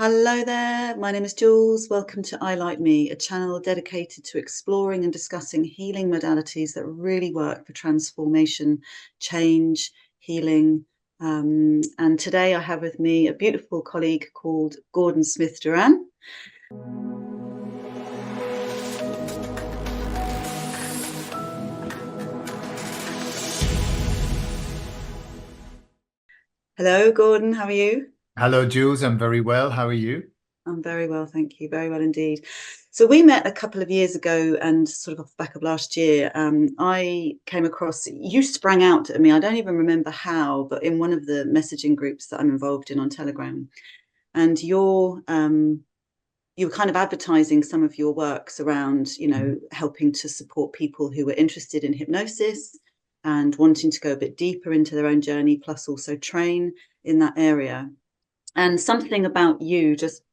Hello there, my name is Jules. Welcome to I Like Me, a channel dedicated to exploring and discussing healing modalities that really work for transformation, change, healing. And today I have with me a beautiful colleague called Gordon Smith-Durán. Hello, Gordon, how are you? Hello, Jules. I'm very well. How are you? I'm very well, thank you. Very well indeed. So we met a couple of years ago and sort of off the back of last year, I came across, you sprang out at me. I don't even remember how, but in one of the messaging groups that I'm involved in on Telegram. And you were kind of advertising some of your works around, helping to support people who were interested in hypnosis and wanting to go a bit deeper into their own journey, plus also train in that area. And something about you just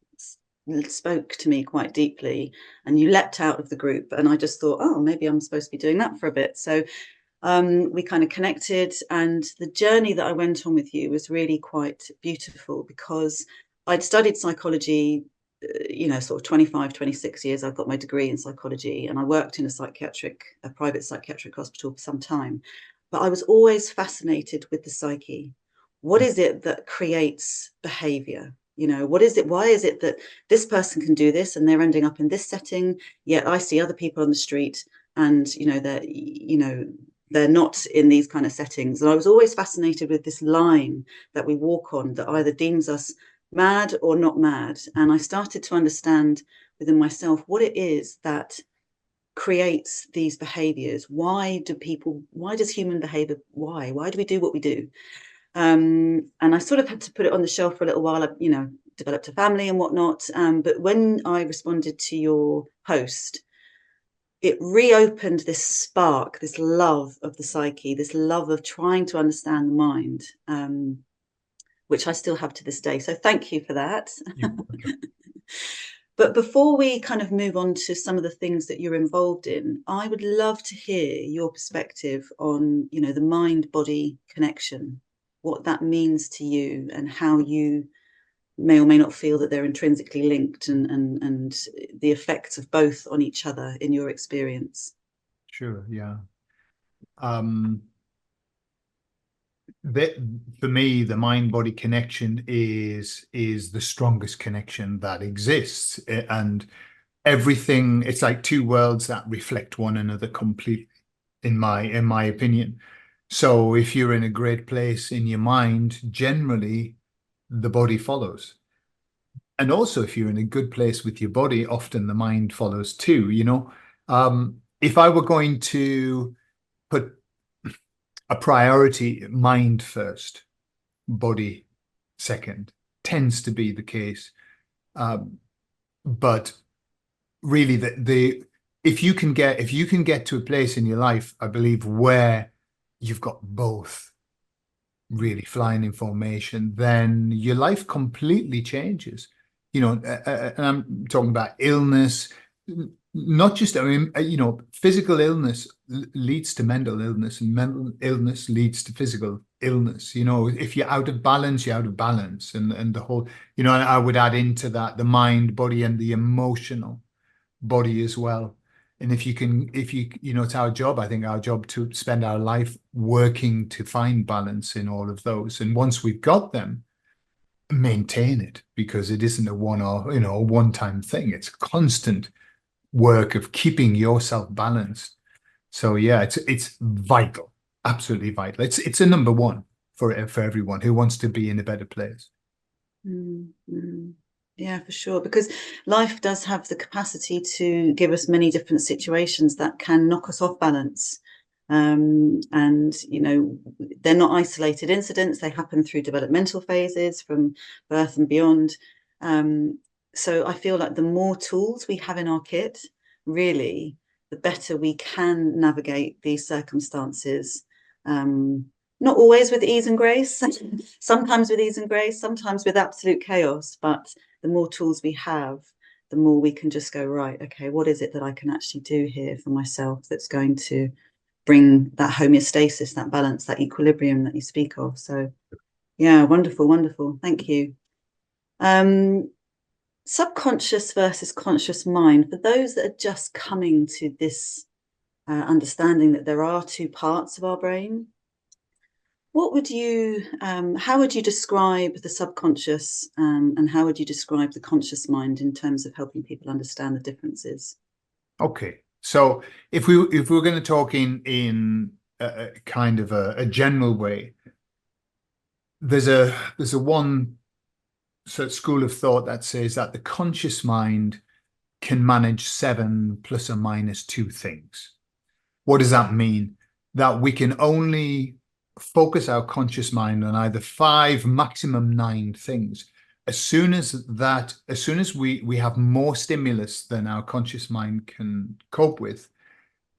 spoke to me quite deeply, and you leapt out of the group, and I just thought, oh, maybe I'm supposed to be doing that for a bit. So we kind of connected, and the journey that I went on with you was really quite beautiful because I'd studied psychology, sort of 25, 26 years. I've got my degree in psychology, and I worked in a private psychiatric hospital for some time. But I was always fascinated with the psyche. What is it that creates behavior? What is it? Why is it that this person can do this and they're ending up in this setting, yet I see other people on the street and, they're not in these kind of settings. And I was always fascinated with this line that we walk on that either deems us mad or not mad. And I started to understand within myself what it is that creates these behaviors. Why does human behavior, why do we do what we do? And I sort of had to put it on the shelf for a little while. I, developed a family and whatnot. But when I responded to your post, it reopened this spark, this love of the psyche, this love of trying to understand the mind, which I still have to this day. So thank you for that. But before we kind of move on to some of the things that you're involved in, I would love to hear your perspective on, the mind-body connection, what that means to you, and how you may or may not feel that they're intrinsically linked, and the effects of both on each other in your experience. Sure, yeah. That, for me, the mind-body connection is the strongest connection that exists, and everything. It's like two worlds that reflect one another completely, in my opinion. So if you're in a great place in your mind, generally the body follows. And also, if you're in a good place with your body, often the mind follows too, If I were going to put a priority, mind first, body second, tends to be the case. But really, if you can get to a place in your life, I believe, where you've got both really flying in formation, then your life completely changes. And I'm talking about illness, not just, I mean, physical illness leads to mental illness, and mental illness leads to physical illness. If you're out of balance, you're out of balance. And the whole, and I would add into that the mind, body, and the emotional body as well. And if you, it's our job, I think our job to spend our life working to find balance in all of those. And once we've got them, maintain it, because it isn't a one-time thing. It's constant work of keeping yourself balanced. So yeah, it's vital, absolutely vital. It's a number one for everyone who wants to be in a better place. Mm-hmm. Yeah, for sure, because life does have the capacity to give us many different situations that can knock us off balance. And they're not isolated incidents. They happen through developmental phases, from birth and beyond. So I feel like the more tools we have in our kit, really, the better we can navigate these circumstances. Not always with ease and grace, sometimes with ease and grace, sometimes with absolute chaos. But the more tools we have, the more we can just go, right, okay, what is it that I can actually do here for myself that's going to bring that homeostasis, that balance, that equilibrium that you speak of? So yeah, wonderful, wonderful. Thank you. subconscious versus conscious mind, for those that are just coming to this understanding that there are two parts of our brain, what would you, how would you describe the subconscious, and how would you describe the conscious mind in terms of helping people understand the differences? Okay, so if we're going to talk in a kind of a general way, there's a one sort of school of thought that says that the conscious mind can manage seven plus or minus two things. What does that mean? That we can only focus our conscious mind on either five, maximum nine things. As soon as we have more stimulus than our conscious mind can cope with,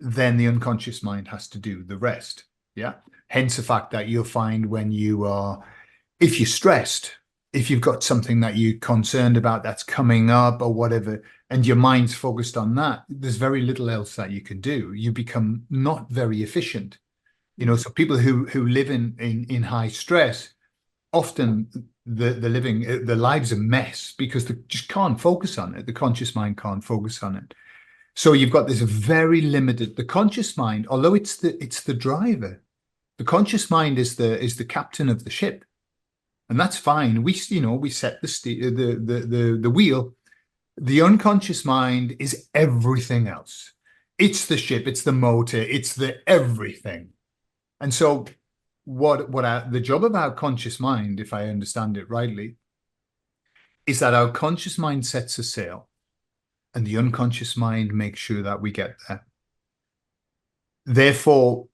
then the unconscious mind has to do the rest. Yeah. Hence the fact that you'll find when if you're stressed, if you've got something that you're concerned about that's coming up or whatever, and your mind's focused on that, there's very little else that you can do. You become not very efficient. So people who live in high stress, often the lives a mess because they just can't focus on it. The conscious mind can't focus on it. So you've got this very limited, the conscious mind, although it's the driver, the conscious mind is the captain of the ship. And that's fine. We set the wheel. The unconscious mind is everything else. It's the ship, it's the motor, it's the everything. And so the job of our conscious mind, if I understand it rightly, is that our conscious mind sets a sail and the unconscious mind makes sure that we get there. Therefore,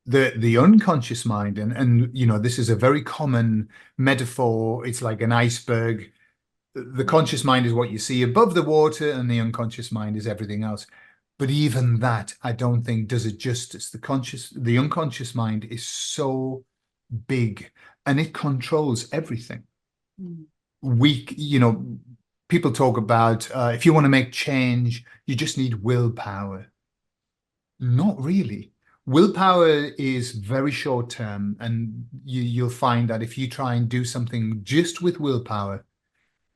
the unconscious mind, and this is a very common metaphor. It's like an iceberg. The conscious mind is what you see above the water, and the unconscious mind is everything else. But even that, I don't think does it justice. The unconscious mind is so big, and it controls everything. Mm. People talk about if you want to make change, you just need willpower. Not really. Willpower is very short term, and you'll find that if you try and do something just with willpower,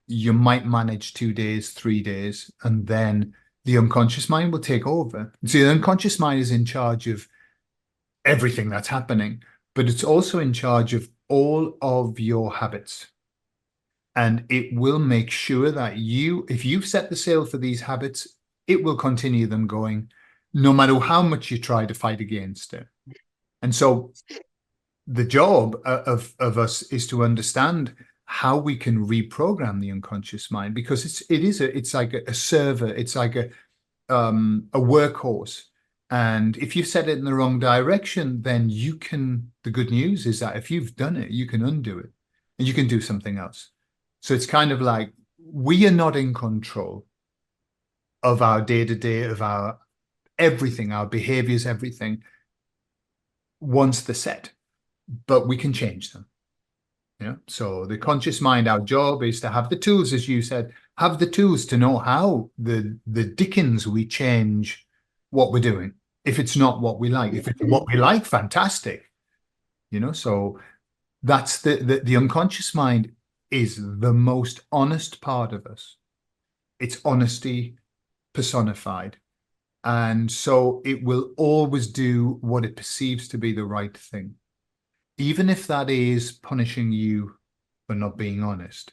you might manage 2 days, 3 days, and then the unconscious mind will take over. See, the unconscious mind is in charge of everything that's happening, but it's also in charge of all of your habits. And it will make sure that if you've set the sail for these habits, it will continue them going, no matter how much you try to fight against it. And so the job of us is to understand how we can reprogram the unconscious mind, because it's like a server, it's like a workhorse. And if you set it in the wrong direction, then the good news is that if you've done it, you can undo it and you can do something else. So it's kind of like we are not in control of our day-to-day, of our everything, our behaviors, everything, once they're set, but we can change them. Yeah. So the conscious mind, our job is to have the tools, as you said, have the tools to know how the dickens we change what we're doing. If it's not what we like, if it's what we like, fantastic. So that's the unconscious mind is the most honest part of us. It's honesty personified. And so it will always do what it perceives to be the right thing, even if that is punishing you for not being honest.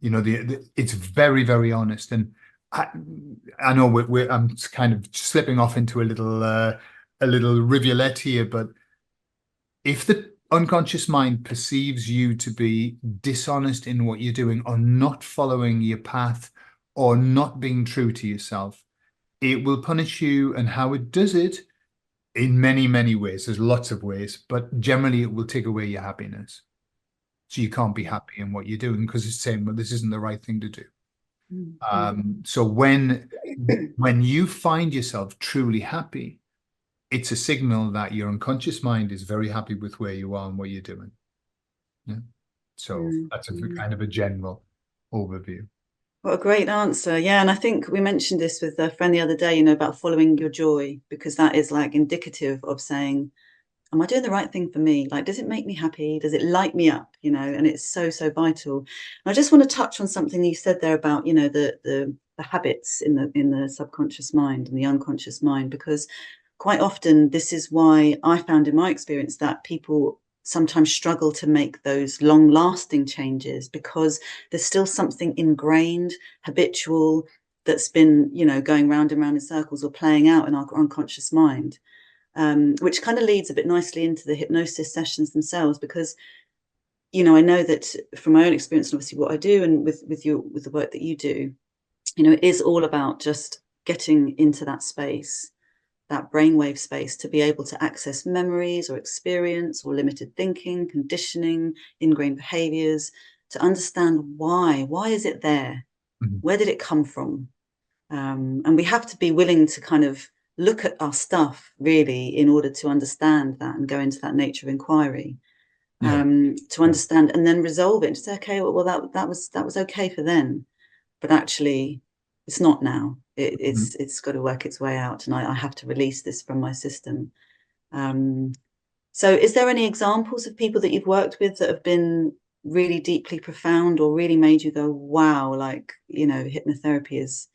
It's very, very honest. And I know I'm kind of slipping off into a little rivulet here, but if the unconscious mind perceives you to be dishonest in what you're doing, or not following your path, or not being true to yourself, it will punish you. And how it does it, in many, many ways. There's lots of ways, but generally it will take away your happiness. So you can't be happy in what you're doing because it's saying, well, this isn't the right thing to do. So when you find yourself truly happy, it's a signal that your unconscious mind is very happy with where you are and what you're doing. Yeah. So that's a kind of a general overview. What a great answer. Yeah. And I think we mentioned this with a friend the other day, about following your joy, because that is like indicative of saying, am I doing the right thing for me? Like, does it make me happy? Does it light me up? You know, and it's so, so vital. And I just want to touch on something you said there about, you know, the habits in the subconscious mind and the unconscious mind, because quite often this is why I found in my experience that people sometimes struggle to make those long lasting changes, because there's still something ingrained, habitual, that's been, you know, going round and round in circles or playing out in our unconscious mind. Which kind of leads a bit nicely into the hypnosis sessions themselves, because, you know, I know that from my own experience and obviously what I do and with the work that you do, you know, it is all about just getting into that space, that brainwave space, to be able to access memories or experience or limited thinking, conditioning, ingrained behaviors, to understand why is it there? Mhm. Where did it come from? And we have to be willing to kind of look at our stuff really in order to understand that and go into that nature of inquiry, Yeah. to Yeah. understand and then resolve it and say, okay, well that was okay for then, but actually it's not now. Mhm. It's got to work its way out, and I have to release this from my system. Um, so is there any examples of people that you've worked with that have been really deeply profound or really made you go, wow, like, you know, hypnotherapy is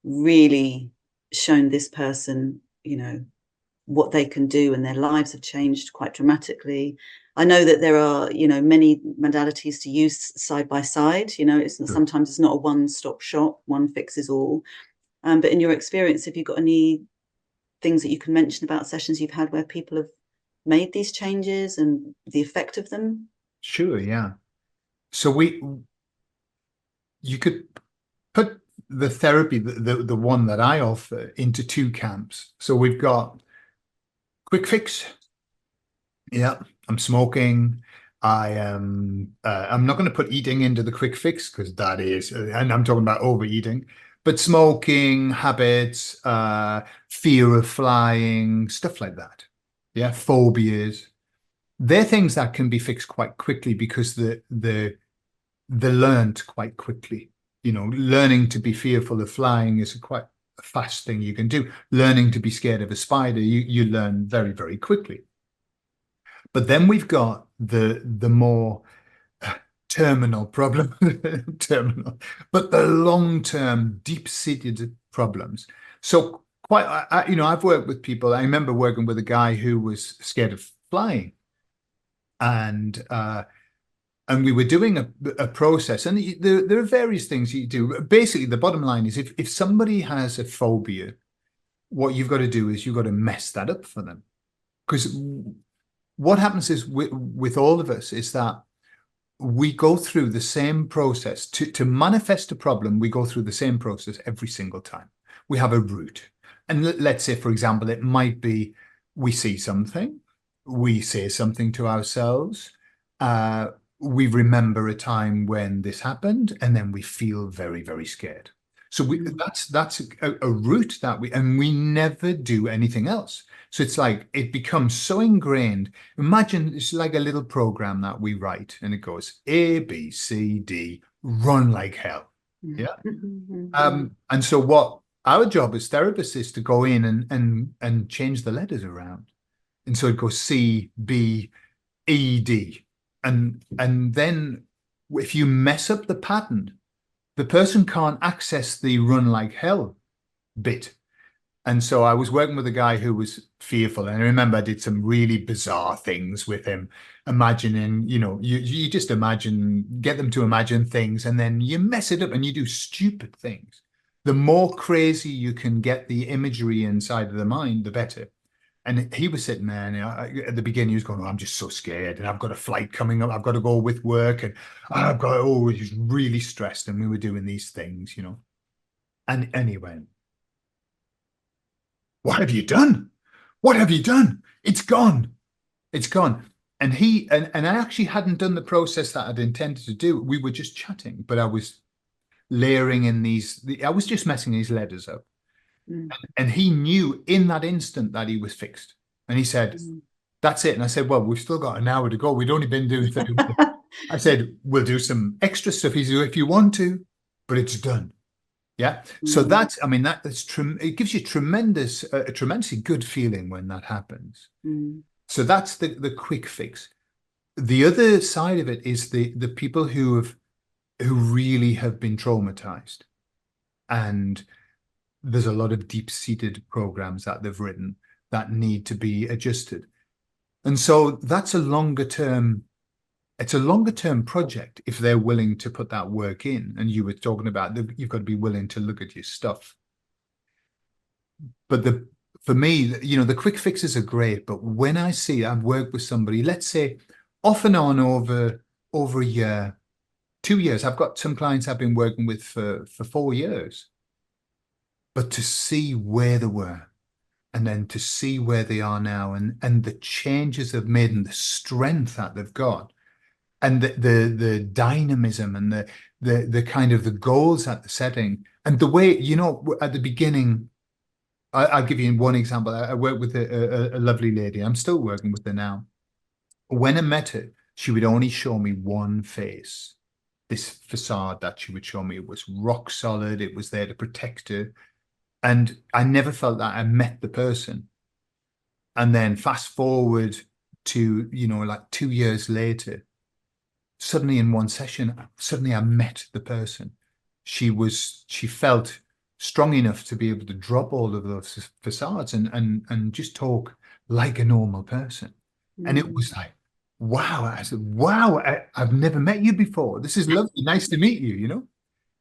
really shown this person, you know, what they can do, and their lives have changed quite dramatically? I know that there are, you know, many modalities to use side by side. You know, it's Sure. sometimes it's not a one-stop shop, one fixes all. But in your experience, have you got any things that you can mention about sessions you've had where people have made these changes and the effect of them? Sure, yeah. So you could put the therapy, the one that I offer, into two camps. So we've got quick fix. Yeah, I'm smoking. I'm not going to put eating into the quick fix because that is, and I'm talking about overeating, but smoking, habits, fear of flying, stuff like that. Yeah, phobias. They're things that can be fixed quite quickly because they're learned quite quickly. You know, learning to be fearful of flying is quite a fast thing you can do. Learning to be scared of a spider, you learn very, very quickly. But then we've got the more terminal problem, terminal, but the long-term, deep-seated problems. So quite, you know, I've worked with people. I remember working with a guy who was scared of flying, and we were doing a process, and there are various things you do. Basically, the bottom line is if somebody has a phobia, what you've got to do is you've got to mess that up for them. Because what happens is with all of us is that we go through the same process to manifest a problem. We go through the same process every single time. We have a route. And let's say, for example, it might be we see something, we say something to ourselves, uh, we remember a time when this happened, and then we feel very, very scared. So that's a route that we never do anything else. So it's like it becomes so ingrained. Imagine it's like a little program that we write, and it goes A, B, C, D, run like hell. Yeah. And so what our job as therapists is to go in and change the letters around. And so it goes C, B, E, D. And then if you mess up the pattern, the person can't access the run like hell bit. And so I was working with a guy who was fearful. And I remember I did some really bizarre things with him, imagining, you know, you just imagine, get them to imagine things, and then you mess it up and you do stupid things. The more crazy you can get the imagery inside of the mind, the better. And he was sitting there, and at the beginning, he was going, "Oh, I'm just so scared, and I've got a flight coming up. I've got to go with work, and I've got, oh, he's really stressed." And we were doing these things, you know. And he went, "What have you done? What have you done? It's gone. It's gone." And I actually hadn't done the process that I'd intended to do. We were just chatting, but I was layering in I was just messing these letters up. And he knew in that instant that he was fixed. And he said, "That's it." And I said, "Well, we've still got an hour to go. We'd only been doing 30 minutes." I said, "We'll do some extra stuff if you want to, but it's done." Yeah. So that's, I mean, that's it gives you a tremendously good feeling when that happens. So that's the quick fix. The other side of it is the people who really have been traumatized, and there's a lot of deep-seated programs that they've written that need to be adjusted. And so that's it's a longer term project if they're willing to put that work in. And you were talking about you've got to be willing to look at your stuff. But for me, the quick fixes are great. But when I've worked with somebody, let's say off and on over a year, 2 years, I've got some clients I've been working with for 4 years. But to see where they were and then to see where they are now and the changes they've made and the strength that they've got and the dynamism and the kind of the goals that they're setting and the way, at the beginning, I'll give you one example. I worked with a lovely lady. I'm still working with her now. When I met her, she would only show me one face. This facade that she would show me was rock solid. It was there to protect her. And I never felt that I met the person. And then fast forward to, like 2 years later, suddenly in one session, suddenly I met the person. She felt strong enough to be able to drop all of those facades and just talk like a normal person. And it was like, wow. I said, wow, I've never met you before. This is lovely. Nice to meet you.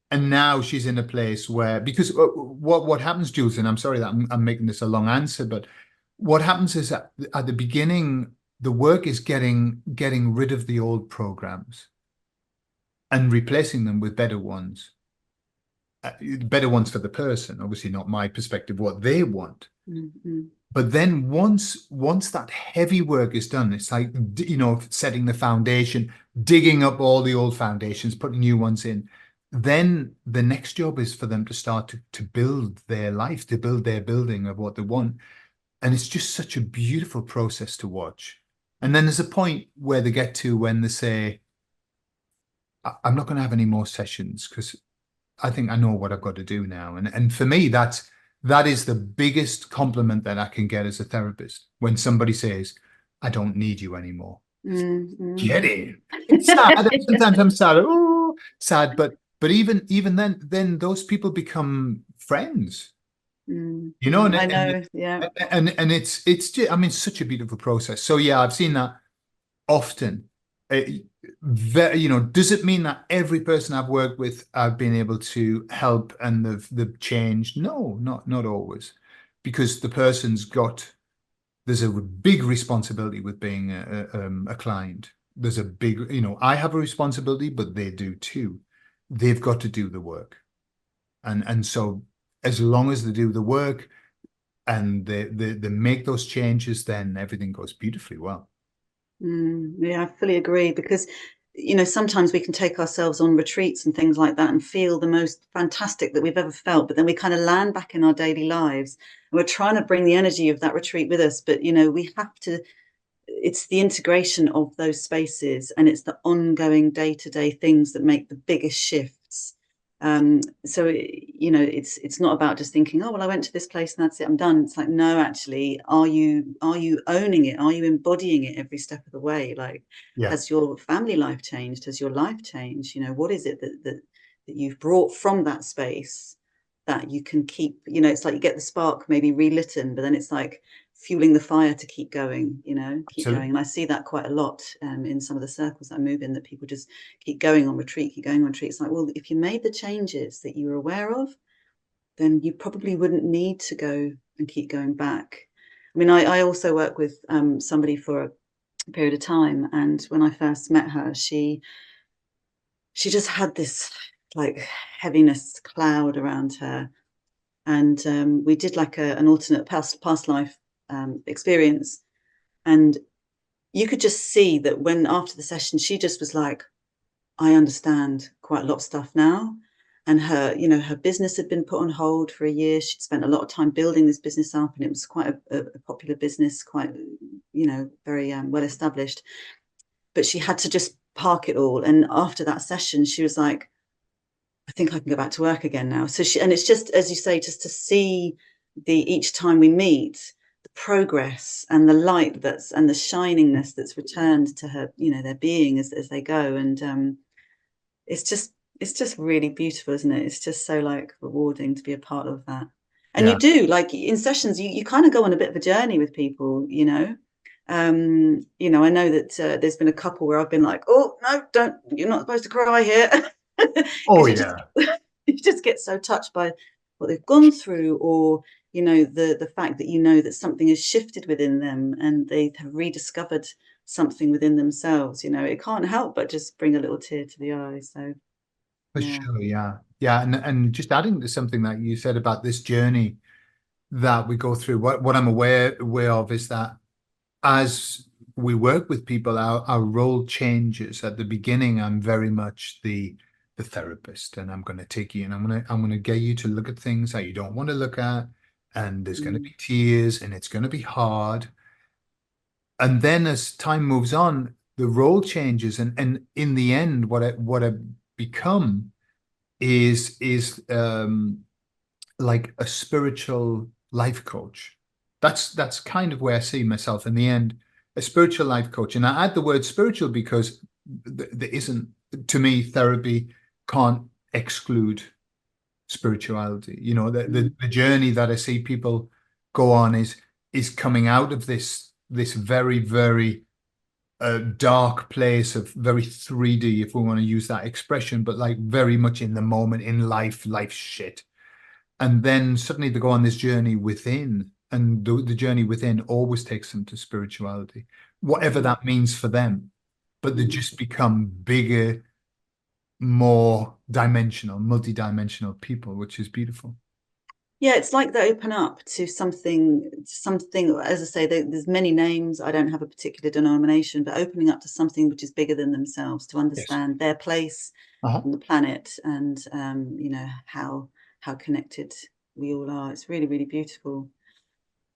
And now she's in a place where, because what happens, Jules, and I'm sorry that I'm making this a long answer, but what happens is that at the beginning, the work is getting rid of the old programs and replacing them with better ones for the person. Obviously, not my perspective, what they want. Mm-hmm. But then once that heavy work is done, it's like, setting the foundation, digging up all the old foundations, putting new ones in. Then the next job is for them to start to build their life, to build their building of what they want. And it's just such a beautiful process to watch. And then there's a point where they get to when they say, I'm not going to have any more sessions because I think I know what I've got to do now. And for me, that is the biggest compliment that I can get as a therapist, when somebody says, I don't need you anymore. Mm-hmm. Get in. It's sad. Sometimes I'm sad. Oh, sad. But even then those people become friends. I know, yeah. And it's just, I mean, such a beautiful process. So yeah, I've seen that often. Does it mean that every person I've worked with I've been able to help and they've changed? No, not always, because there's a big responsibility with being a client. There's a big, I have a responsibility, but they do too. They've got to do the work. And so as long as they do the work and they make those changes, then everything goes beautifully well. Yeah, I fully agree, because sometimes we can take ourselves on retreats and things like that and feel the most fantastic that we've ever felt, but then we kind of land back in our daily lives and we're trying to bring the energy of that retreat with us, but we have to. It's the integration of those spaces and it's the ongoing day-to-day things that make the biggest shifts. So it's not about just thinking, oh well, I went to this place and that's it, I'm done. It's like, no, actually, are you owning it? Are you embodying it every step of the way? Like, Yeah. has your family life changed? Has your life changed? What is it that you've brought from that space that you can keep? It's like you get the spark maybe relit, but then it's like fueling the fire to keep going, keep going. And I see that quite a lot in some of the circles I move in, that people just keep going on retreat. It's like, well, if you made the changes that you were aware of, then you probably wouldn't need to go and keep going back. I mean, I also work with somebody for a period of time, and when I first met her, she just had this like heaviness cloud around her, and we did like an alternate past life experience, and you could just see that when after the session she just was like, I understand quite a lot of stuff now. And her business had been put on hold for a year. She'd spent a lot of time building this business up, and it was quite a popular business, quite very well established, but she had to just park it all. And after that session she was like, I think I can go back to work again now. And it's just, as you say, just to see each time we meet, the progress and the light that's and the shiningness that's returned to her, you know, their being as they go. And it's just really beautiful, isn't it? It's just so like rewarding to be a part of that. And you Yeah. do, like, in sessions, you kind of go on a bit of a journey with people, you know. You know, I know that there's been a couple where I've been like, oh no, don't, you're not supposed to cry here. Oh Because yeah. you just get so touched by what they've gone through, or you know, the fact that you know that something has shifted within them and they have rediscovered something within themselves. You know, it can't help but just bring a little tear to the eye. So For yeah. sure, yeah. Yeah, and just adding to something that you said about this journey that we go through, what I'm aware of is that as we work with people, our role changes. At the beginning, I'm very much the therapist, and I'm going to take you and I'm going to get you to look at things that you don't want to look at, and there's going to Mm. be tears, and it's going to be hard. And then as time moves on, the role changes, and in the end, what I become is like a spiritual life coach. That's kind of where I see myself in the end, a spiritual life coach. And I add the word spiritual because there isn't, to me, therapy can't exclude spirituality. You know, Mm. the journey that I see people go on is coming out of this very, very dark place of very 3D, if we want to use that expression, but like very much in the moment in life shit. And then suddenly they go on this journey within, and the journey within always takes them to spirituality, whatever Mm. that means for them. But they Mm. just become bigger, more dimensional, multi-dimensional people, which is beautiful. Yeah, it's like they open up to something, as I say, there's many names. I don't have a particular denomination, but opening up to something which is bigger than themselves, to Yes. understand their place Uh-huh. on the planet, and you know, how connected we all are. It's really, really beautiful.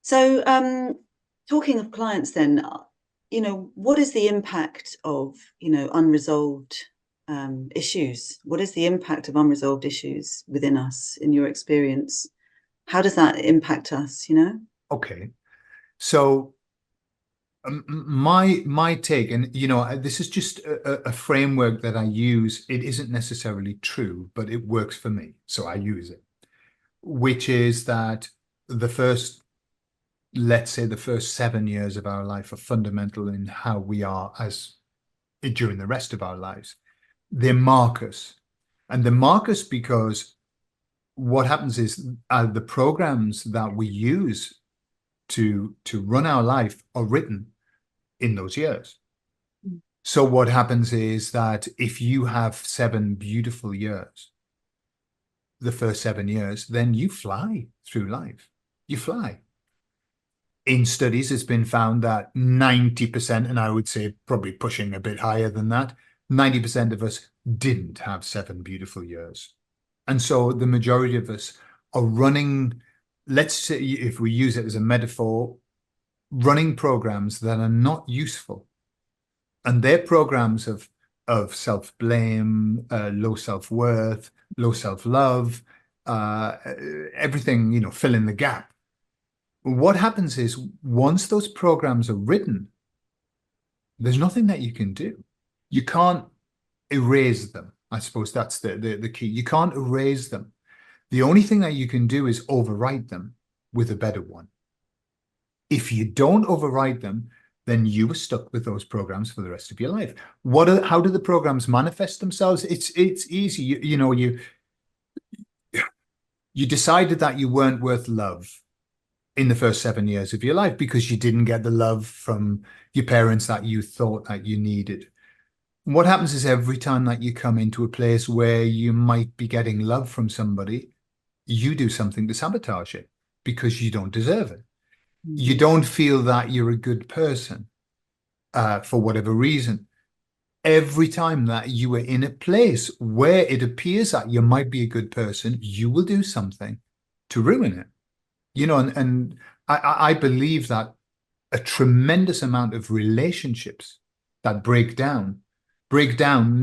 So, talking of clients then, you know, what is the impact of, you know, unresolved issues? What is the impact of unresolved issues within us in your experience? How does that impact us, you know? Okay. So my take, and this is just a framework that I use. It isn't necessarily true, but it works for me, so I use it. Which is that the first, let's say, the first 7 years of our life are fundamental in how we are as during the rest of our lives. They mark us, and they mark us because what happens is the programs that we use to run our life are written in those years. Mm. So what happens is that if you have 7 beautiful years, the first 7 years, then you fly through life. You fly. In studies, it's been found that 90%, and I would say probably pushing a bit higher than that, 90% of us didn't have 7 beautiful years. And so the majority of us are running, let's say, if we use it as a metaphor, running programs that are not useful. And they're programs of self-blame, low self-worth, low self-love, uh, everything, fill in the gap. What happens is once those programs are written, there's nothing that you can do. You can't erase them. I suppose that's the key. You can't erase them. The only thing that you can do is overwrite them with a better one. If you don't override them, then you are stuck with those programs for the rest of your life. How do the programs manifest themselves? It's easy. You decided that you weren't worth love in the first 7 years of your life because you didn't get the love from your parents that you thought that you needed. What happens is every time that you come into a place where you might be getting love from somebody, you do something to sabotage it because you don't deserve it. You Mm. don't feel that you're a good person for whatever reason. Every time that you are in a place where it appears that you might be a good person, you will do something to ruin it. And I believe that a tremendous amount of relationships that break down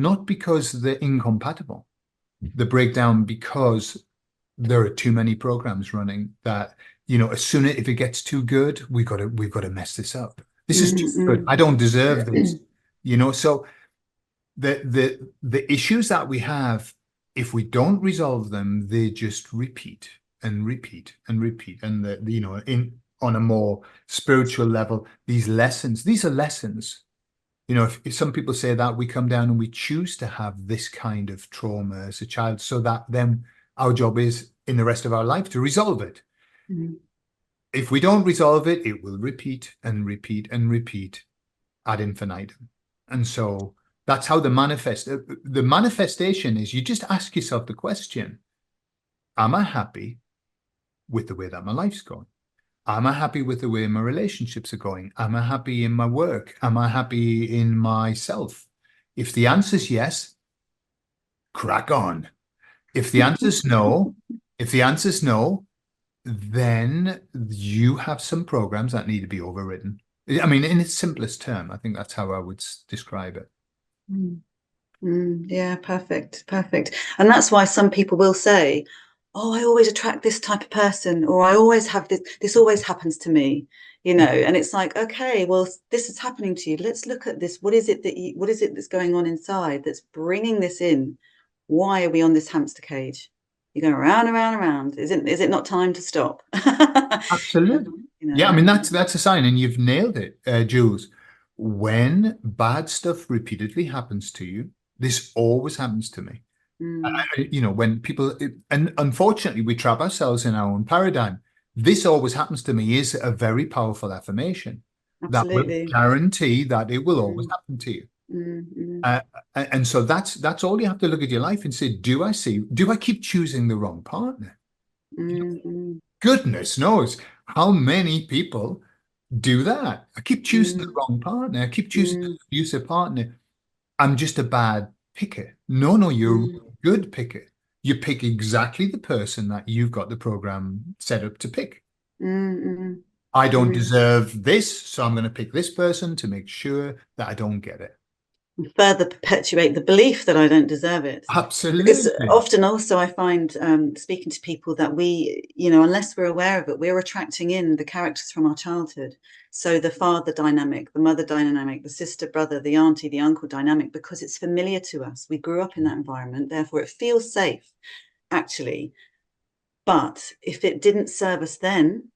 not because they're incompatible. They break down because there are too many programs running that as soon as if it gets too good, we've got to mess this up. This is too good. Mm, I don't deserve this. So the issues that we have, if we don't resolve them, they just repeat and repeat and repeat. And in on a more spiritual level, these are lessons. If some people say that we come down and we choose to have this kind of trauma as a child, so that then our job is in the rest of our life to resolve it. mm, If we don't resolve it, it will repeat and repeat and repeat ad infinitum. And so that's how the manifestation is. You just ask yourself the question, am I happy with the way that my life's going? Am I happy with the way my relationships are going? Am I happy in my work? Am I happy in myself? If the answer is yes, crack on. If the answer's no, then you have some programs that need to be overridden. I mean, in its simplest term, I think that's how I would describe it. Yeah, perfect. And that's why some people will say, oh, I always attract this type of person, or I always have this always happens to me, and it's like, okay, well, this is happening to you. Let's look at this. What is it that's going on inside that's bringing this in? Why are we on this hamster cage? You're going around and around and around. Is it not time to stop? Absolutely. Yeah, I mean, that's a sign, and you've nailed it, Jules. When bad stuff repeatedly happens to you, this always happens to me. When people, and unfortunately, we trap ourselves in our own paradigm. This always happens to me is a very powerful affirmation that will Absolutely. guarantee that it will always happen to you. Mm. And so that's all you have to look at your life and say, do I keep choosing the wrong partner? Goodness knows how many people do that. I keep choosing the wrong partner. I keep choosing an abusive partner. I'm just a bad picker. No, you're a good picker. You pick exactly the person that you've got the program set up to pick. I don't deserve this, so I'm going to pick this person to make sure that I don't get it. Further perpetuate the belief that I don't deserve it. Because Absolutely. often also I find speaking to people that we, unless we're aware of it, we're attracting in the characters from our childhood. So the father dynamic, the mother dynamic, the sister, brother, the auntie, the uncle dynamic, because it's familiar to us. We grew up in that environment, therefore it feels safe, actually. But if it didn't serve us then,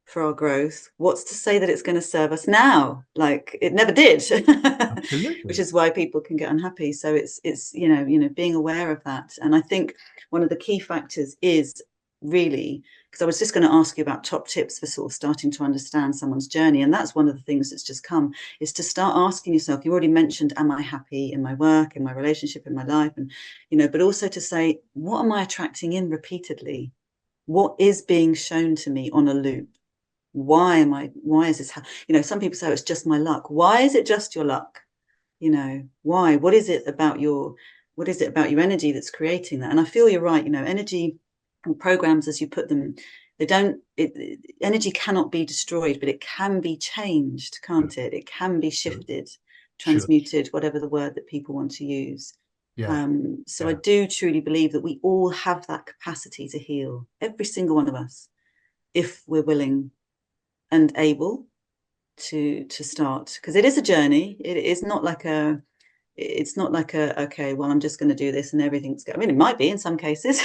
for our growth, what's to say that it's going to serve us now? Like it never did. Which Absolutely. is why people can get unhappy. So it's being aware of that. And I think one of the key factors is really, because I was just going to ask you about top tips for sort of starting to understand someone's journey, and that's one of the things that's just come, is to start asking yourself. You already mentioned, am I happy in my work, in my relationship, in my life? And but also to say, what am I attracting in repeatedly? What is being shown to me on a loop? Why is this some people say, oh, it's just my luck. Why is it just your luck? Why? What is it about your energy that's creating that? And I feel you're right. Energy and programs, as you put them, energy cannot be destroyed, but it can be changed, can't it? It can be shifted, Sure. transmuted, whatever the word that people want to use. Yeah. So I do truly believe that we all have that capacity to heal, every single one of us, if we're willing and able to start, because it is a journey. It's not like a okay, well, I'm just going to do this and everything's good. I mean, it might be in some cases.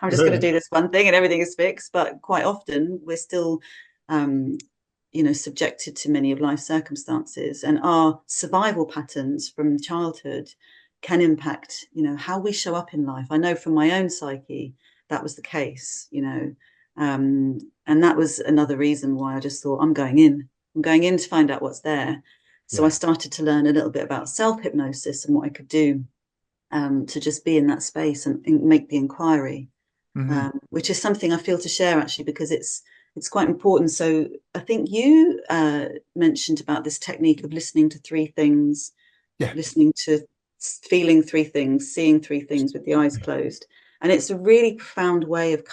I'm just going to do this one thing and everything is fixed, but quite often we're still subjected to many of life's circumstances, and our survival patterns from childhood can impact how we show up in life. I know from my own psyche that was the case, and that was another reason why I just thought, I'm going in to find out what's there. So I started to learn a little bit about self-hypnosis and what I could do to just be in that space and make the inquiry, which is something I feel to share, actually, because it's quite important. So I think you mentioned about this technique of listening to three things, listening to feeling three things, seeing three things with the eyes closed. And it's a really profound way of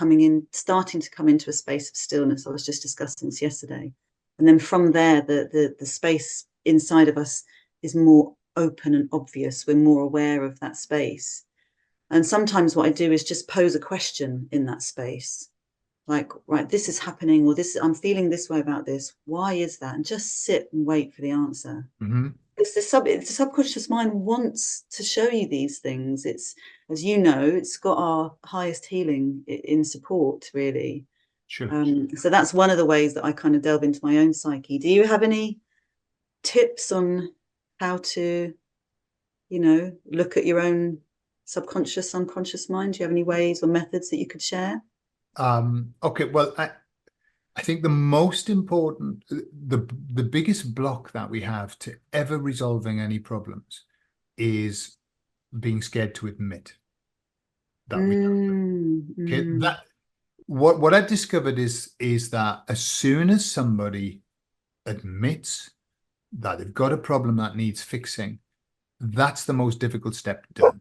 starting to come into a space of stillness. I was just discussing this yesterday. And then from there, the space inside of us is more open and obvious. We're more aware of that space. And sometimes what I do is just pose a question in that space. like, right, this is happening, or this, I'm feeling this way about this. Why is that? And just sit and wait for the answer. Mm-hmm. It's the subconscious mind wants to show you these things. It's, as you know, it's got our highest healing in support, really. Sure. So that's one of the ways that I kind of delve into my own psyche. Do you have any tips on how to, look at your own subconscious, unconscious mind? Do you have any ways or methods that you could share? Okay, well, I think the most important, the biggest block that we have to ever resolving any problems is being scared to admit that we have them. Okay, that what I've discovered is that as soon as somebody admits that they've got a problem that needs fixing, that's the most difficult step done.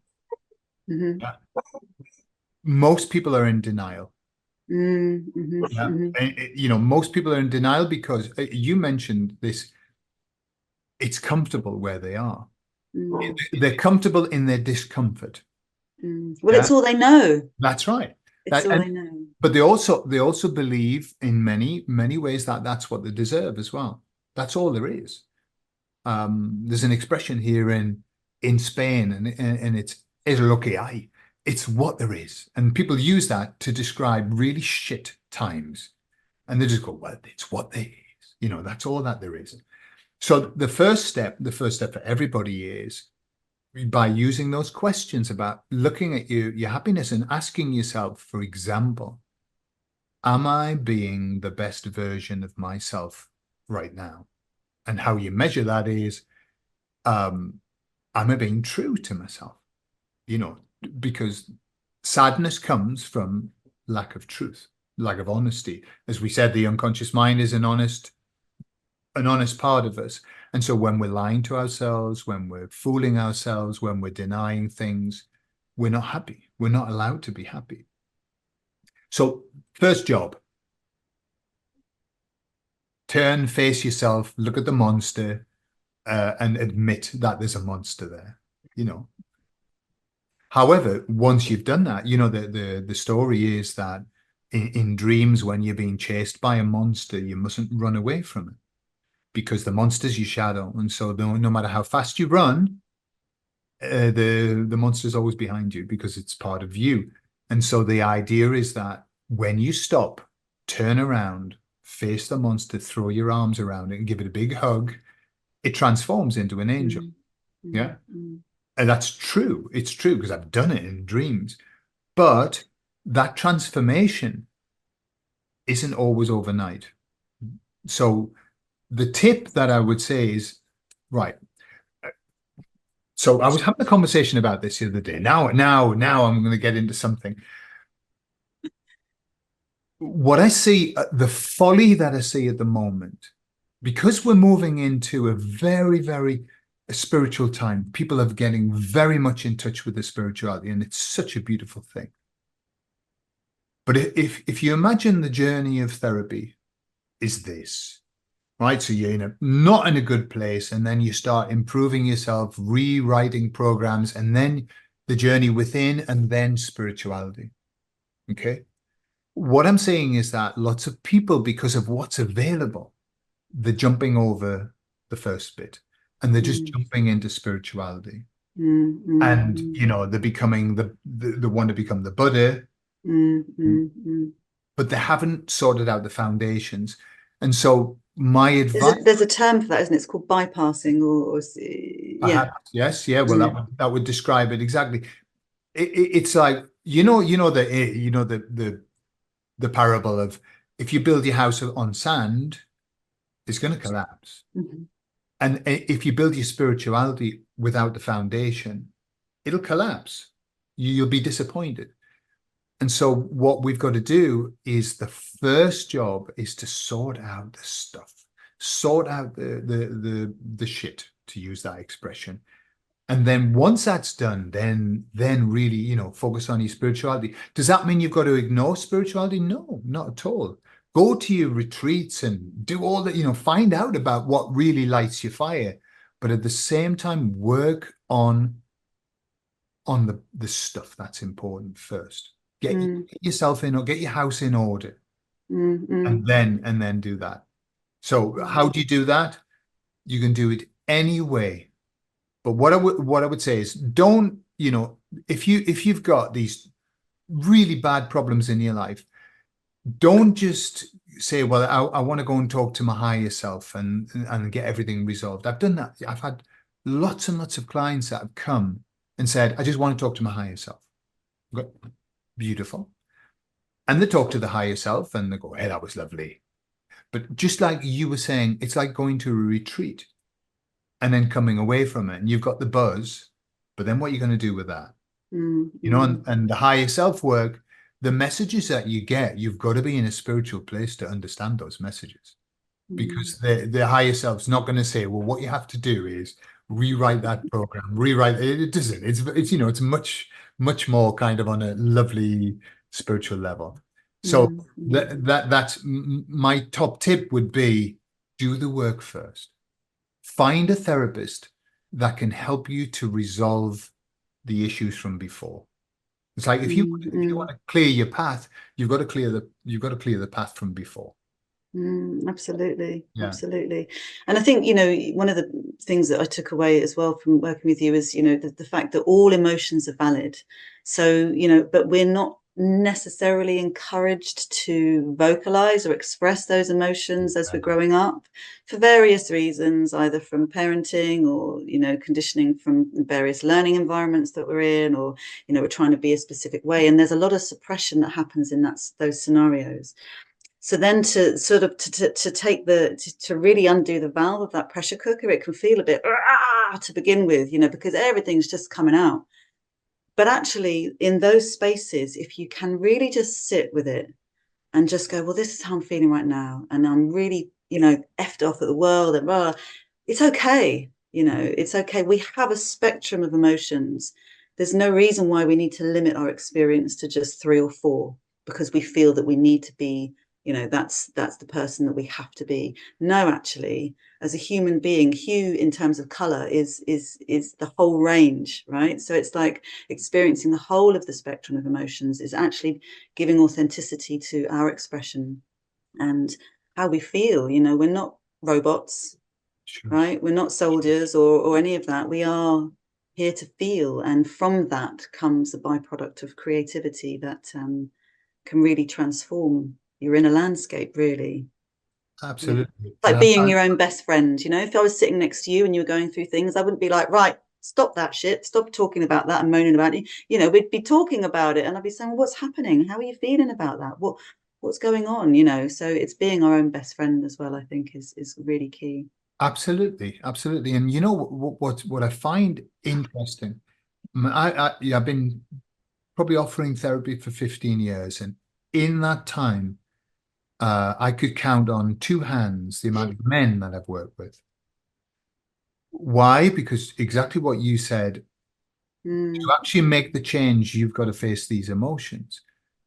Most people are in denial. Most people are in denial because you mentioned this. It's comfortable where they are. They're comfortable in their discomfort. Well, it's all they know. That's right. It's all they know. But they also believe in many ways that that's what they deserve as well. That's all there is. There's an expression here in Spain, and it's lo que hay. It's what there is. And people use that to describe really shit times. And they just go, well, it's what there is. That's all that there is. So the first step for everybody is by using those questions about looking at your happiness and asking yourself, for example, am I being the best version of myself right now? And how you measure that is, am I being true to myself? Because sadness comes from lack of truth, lack of honesty. As we said, the unconscious mind is an honest part of us. And so when we're lying to ourselves, when we're fooling ourselves, when we're denying things, we're not happy. We're not allowed to be happy. So first job, turn, face yourself, look at the monster, and admit that there's a monster there, However, once you've done that, the story is that in dreams, when you're being chased by a monster, you mustn't run away from it because the monster's your shadow. And so no matter how fast you run, the monster's always behind you because it's part of you. And so the idea is that when you stop, turn around, face the monster, throw your arms around it and give it a big hug, it transforms into an angel. Yeah. And that's true. It's true because I've done it in dreams. But that transformation isn't always overnight. So the tip that I would say is, right. So I was having a conversation about this the other day. Now I'm going to get into something. What I see, the folly that I see at the moment, because we're moving into a very, very spiritual time, people are getting very much in touch with the spirituality, and it's such a beautiful thing. But if you imagine the journey of therapy is this, right? So you're not in a good place, and then you start improving yourself, rewriting programs, and then the journey within, and then spirituality. Okay. What I'm saying is that lots of people, because of what's available, they're jumping over the first bit and they're just jumping into spirituality. And, they're becoming they want to become the Buddha, but they haven't sorted out the foundations. And so my advice... There's a term for that, isn't it? It's called bypassing or yeah. Yes. Yeah. Well, that would describe it exactly. It's like, the parable of if you build your house on sand, it's going to collapse. And if you build your spirituality without the foundation, it'll collapse. You'll be disappointed. And so what we've got to do is the first job is to sort out the stuff, sort out the shit, to use that expression. And then once that's done, then really, focus on your spirituality. Does that mean you've got to ignore spirituality? No, not at all. Go to your retreats and do all that, find out about what really lights your fire. But at the same time, work on the stuff that's important first. Get yourself in, or get your house in order. mm. and then do that. So how Mm, do you do that? You can do it any way. But what I would say is don't, if you've got these really bad problems in your life, don't just say, well, I want to go and talk to my higher self and get everything resolved. I've done that. I've had lots and lots of clients that have come and said, I just want to talk to my higher self. Go, beautiful. And they talk to the higher self and they go, hey, that was lovely. But just like you were saying, it's like going to a retreat and then coming away from it and you've got the buzz, but then what are you going to do with that? mm. And the higher self work, the messages that you get, you've got to be in a spiritual place to understand those messages Mm, because the higher self's not going to say, well, what you have to do is rewrite that program, rewrite it. It doesn't. It's much more kind of on a lovely spiritual level. So mm, mm, that's my top tip would be do the work first. Find a therapist that can help you to resolve the issues from before. It's like if you want mm. to clear your path, you've got to clear the path from before. Absolutely, Yeah. absolutely. And I think, one of the things that I took away as well from working with you is, the fact that all emotions are valid. So, but we're not necessarily encouraged to vocalize or express those emotions as we're growing up for various reasons, either from parenting or, conditioning from various learning environments that we're in, or, we're trying to be a specific way. And there's a lot of suppression that happens in those scenarios. So then to sort of to take to really undo the valve of that pressure cooker, it can feel a bit to begin with, because everything's just coming out. But actually, in those spaces, if you can really just sit with it and just go, well, this is how I'm feeling right now, and I'm really, effed off at the world, and it's okay. It's okay. We have a spectrum of emotions. There's no reason why we need to limit our experience to just three or four because we feel that we need to be, that's the person that we have to be. No, actually, as a human being, hue in terms of color is the whole range, right? So it's like experiencing the whole of the spectrum of emotions is actually giving authenticity to our expression and how we feel. We're not robots, Sure. right? We're not soldiers or any of that. We are here to feel, and from that comes a byproduct of creativity that can really transform your inner landscape, really. Absolutely. It's like being your own best friend. If I was sitting next to you and you were going through things, I wouldn't be like, right, stop that shit, stop talking about that and moaning about it. We'd be talking about it, and I'd be saying, well, what's happening? How are you feeling about that? What's going on? So it's being our own best friend as well, I think is really key. Absolutely. Absolutely. And you know what I find interesting? Yeah, I've been probably offering therapy for 15 years, and in that time, I could count on two hands the amount of men that I've worked with. Why? Because exactly what you said, to Mm, actually make the change, you've got to face these emotions.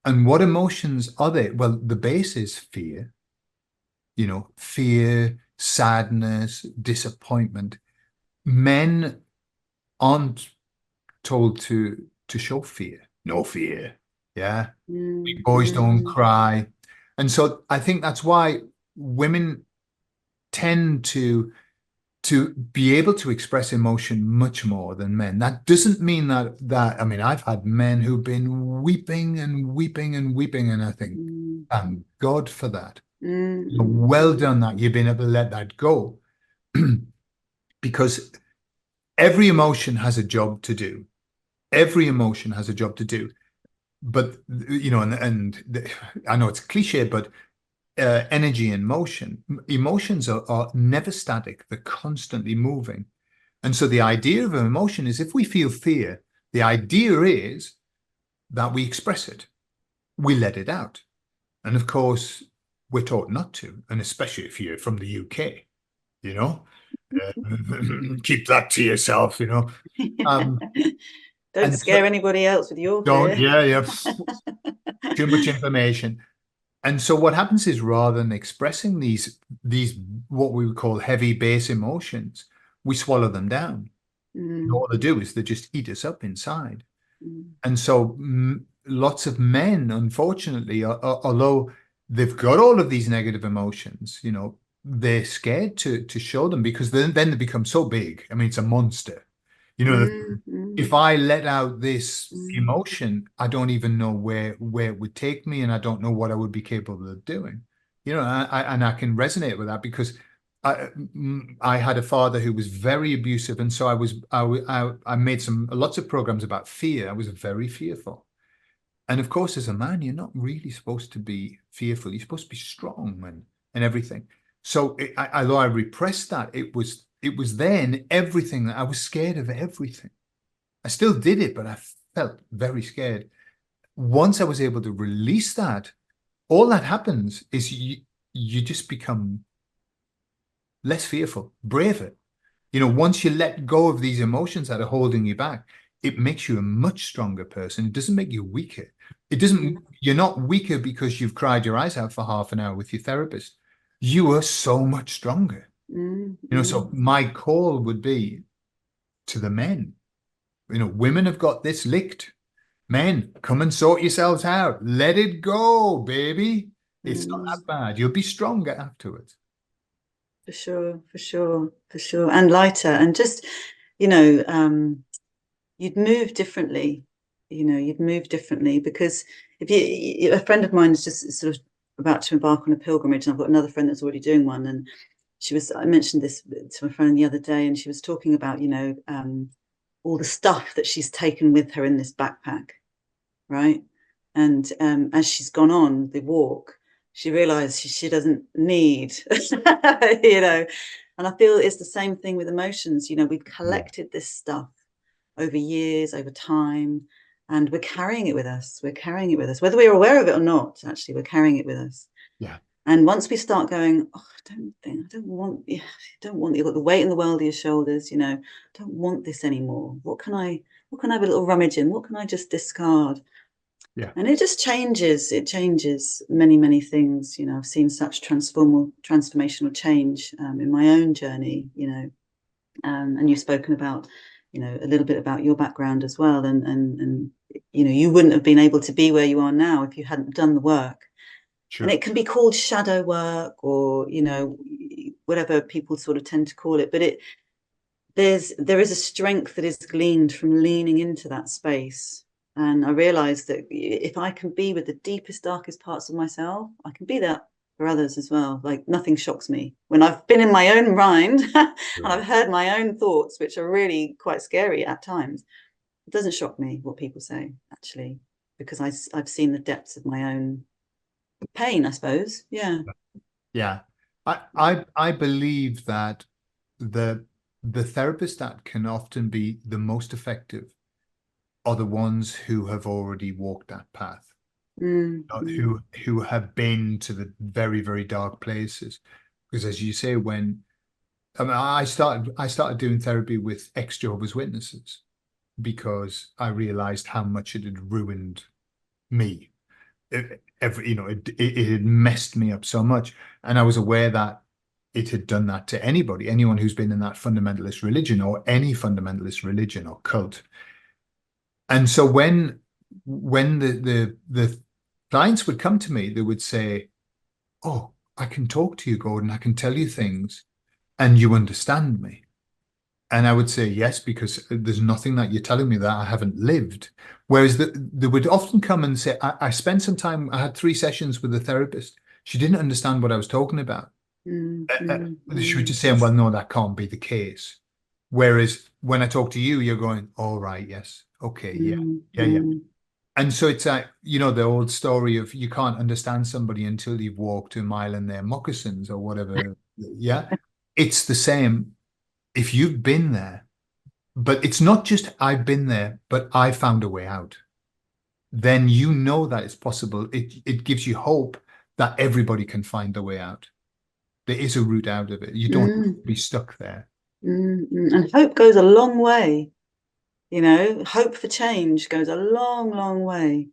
And what emotions are they? Well, the base is fear, fear, sadness, disappointment. Men aren't told to show fear. No fear. Yeah. Big mm, boys don't mm, cry. And so I think that's why women tend to be able to express emotion much more than men. That doesn't mean that I mean I've had men who've been weeping and weeping and weeping, and I think, mm, thank God for that. Well mm, done that you've been able to let that go. Because every emotion has a job to do. Every emotion has a job to do. But I know it's a cliche, but energy and motion, emotions are never static. They're constantly moving. And so the idea of an emotion is if we feel fear, the idea is that we express it, we let it out. And of course, we're taught not to, and especially if you're from the UK, you know, uh, keep that to yourself. Um, mm. Don't and scare so anybody else with your don't, fear. yeah, yeah, too much information. And so what happens is rather than expressing these what we would call heavy base emotions, we swallow them down. And Mm, all they do is they just eat us up inside. mm, And so lots of men, unfortunately, although they've got all of these negative emotions, they're scared to show them because then they become so big. I mean, it's a monster. Mm, If mm, I let out this mm, emotion, I don't even know where it would take me, and I don't know what I would be capable of doing. And I can resonate with that because I had a father who was very abusive, and so I made lots of programs about fear. I was very fearful. And of course, as a man, you're not really supposed to be fearful. You're supposed to be strong and everything. So although I repressed that, it was then everything that I was scared of everything. I still did it, but I felt very scared. Once I was able to release that, all that happens is you just become less fearful, braver. Once you let go of these emotions that are holding you back, it makes you a much stronger person. It doesn't make you weaker. You're not weaker because you've cried your eyes out for half an hour with your therapist. You are so much stronger. mm, So mm, my call would be to the men. Women have got this licked. Men, come and sort yourselves out. Let it go, baby. It's not mm. that bad. You'll be stronger afterwards. For sure, for sure, for sure. And lighter, and just, you know, you'd move differently. You'd move differently because if a friend of mine is just sort of about to embark on a pilgrimage, and I've got another friend that's already doing one, and I mentioned this to my friend the other day, and she was talking about, all the stuff that she's taken with her in this backpack, right? And as she's gone on the walk, she realized she doesn't need, you know. And I feel it's the same thing with emotions. We've Yeah. collected this stuff over years, over time, and we're carrying it with us. We're carrying it with us, whether we're aware of it or not. Actually, we're carrying it with us. Yeah. And once we start going, oh, I don't want, yeah, I don't want, you've got the weight in the world of your shoulders, I don't want this anymore. What can I have a little rummage in? What can I just discard? Yeah. And it just changes. It changes many, many things. I've seen such transformational change in my own journey, and you've spoken about, a little bit about your background as well. And you wouldn't have been able to be where you are now if you hadn't done the work. And Sure. it can be called shadow work or, whatever people sort of tend to call it. But there is a strength that is gleaned from leaning into that space. And I realized that if I can be with the deepest, darkest parts of myself, I can be that for others as well. Like nothing shocks me when I've been in my own mind and Sure. I've heard my own thoughts, which are really quite scary at times. It doesn't shock me what people say, actually, because I've seen the depths of my own pain, I suppose. Yeah. Yeah. I believe that the the therapists that can often be the most effective are the ones who have already walked that path, Mm, mm, who have been to the very, very dark places. Because as you say, I started doing therapy with ex-Jehovah's Witnesses because I realized how much it had ruined me. It had messed me up so much, and I was aware that it had done that to anyone who's been in that fundamentalist religion or any fundamentalist religion or cult. And so when the clients would come to me, they would say, "Oh, I can talk to you, Gordon. I can tell you things, and you understand me." And I would say yes, because there's nothing that you're telling me that I haven't lived. Whereas they would often come and say, I spent some time, I had 3 sessions with a therapist. She didn't understand what I was talking about. mm, mm, She was mm, just saying, well, no, that can't be the case. Whereas when I talk to you, you're going, all right, yes, okay, yeah, mm, yeah, yeah. mm. And so it's like, the old story of you can't understand somebody until you've walked a mile in their moccasins or whatever. Yeah. It's the same. If you've been there, but it's not just I've been there, but I found a way out. Then you know that it's possible. It gives you hope that everybody can find a way out. There is a route out of it. You don't have Mm, to be stuck there. And hope goes a long way. Hope for change goes a long, long way.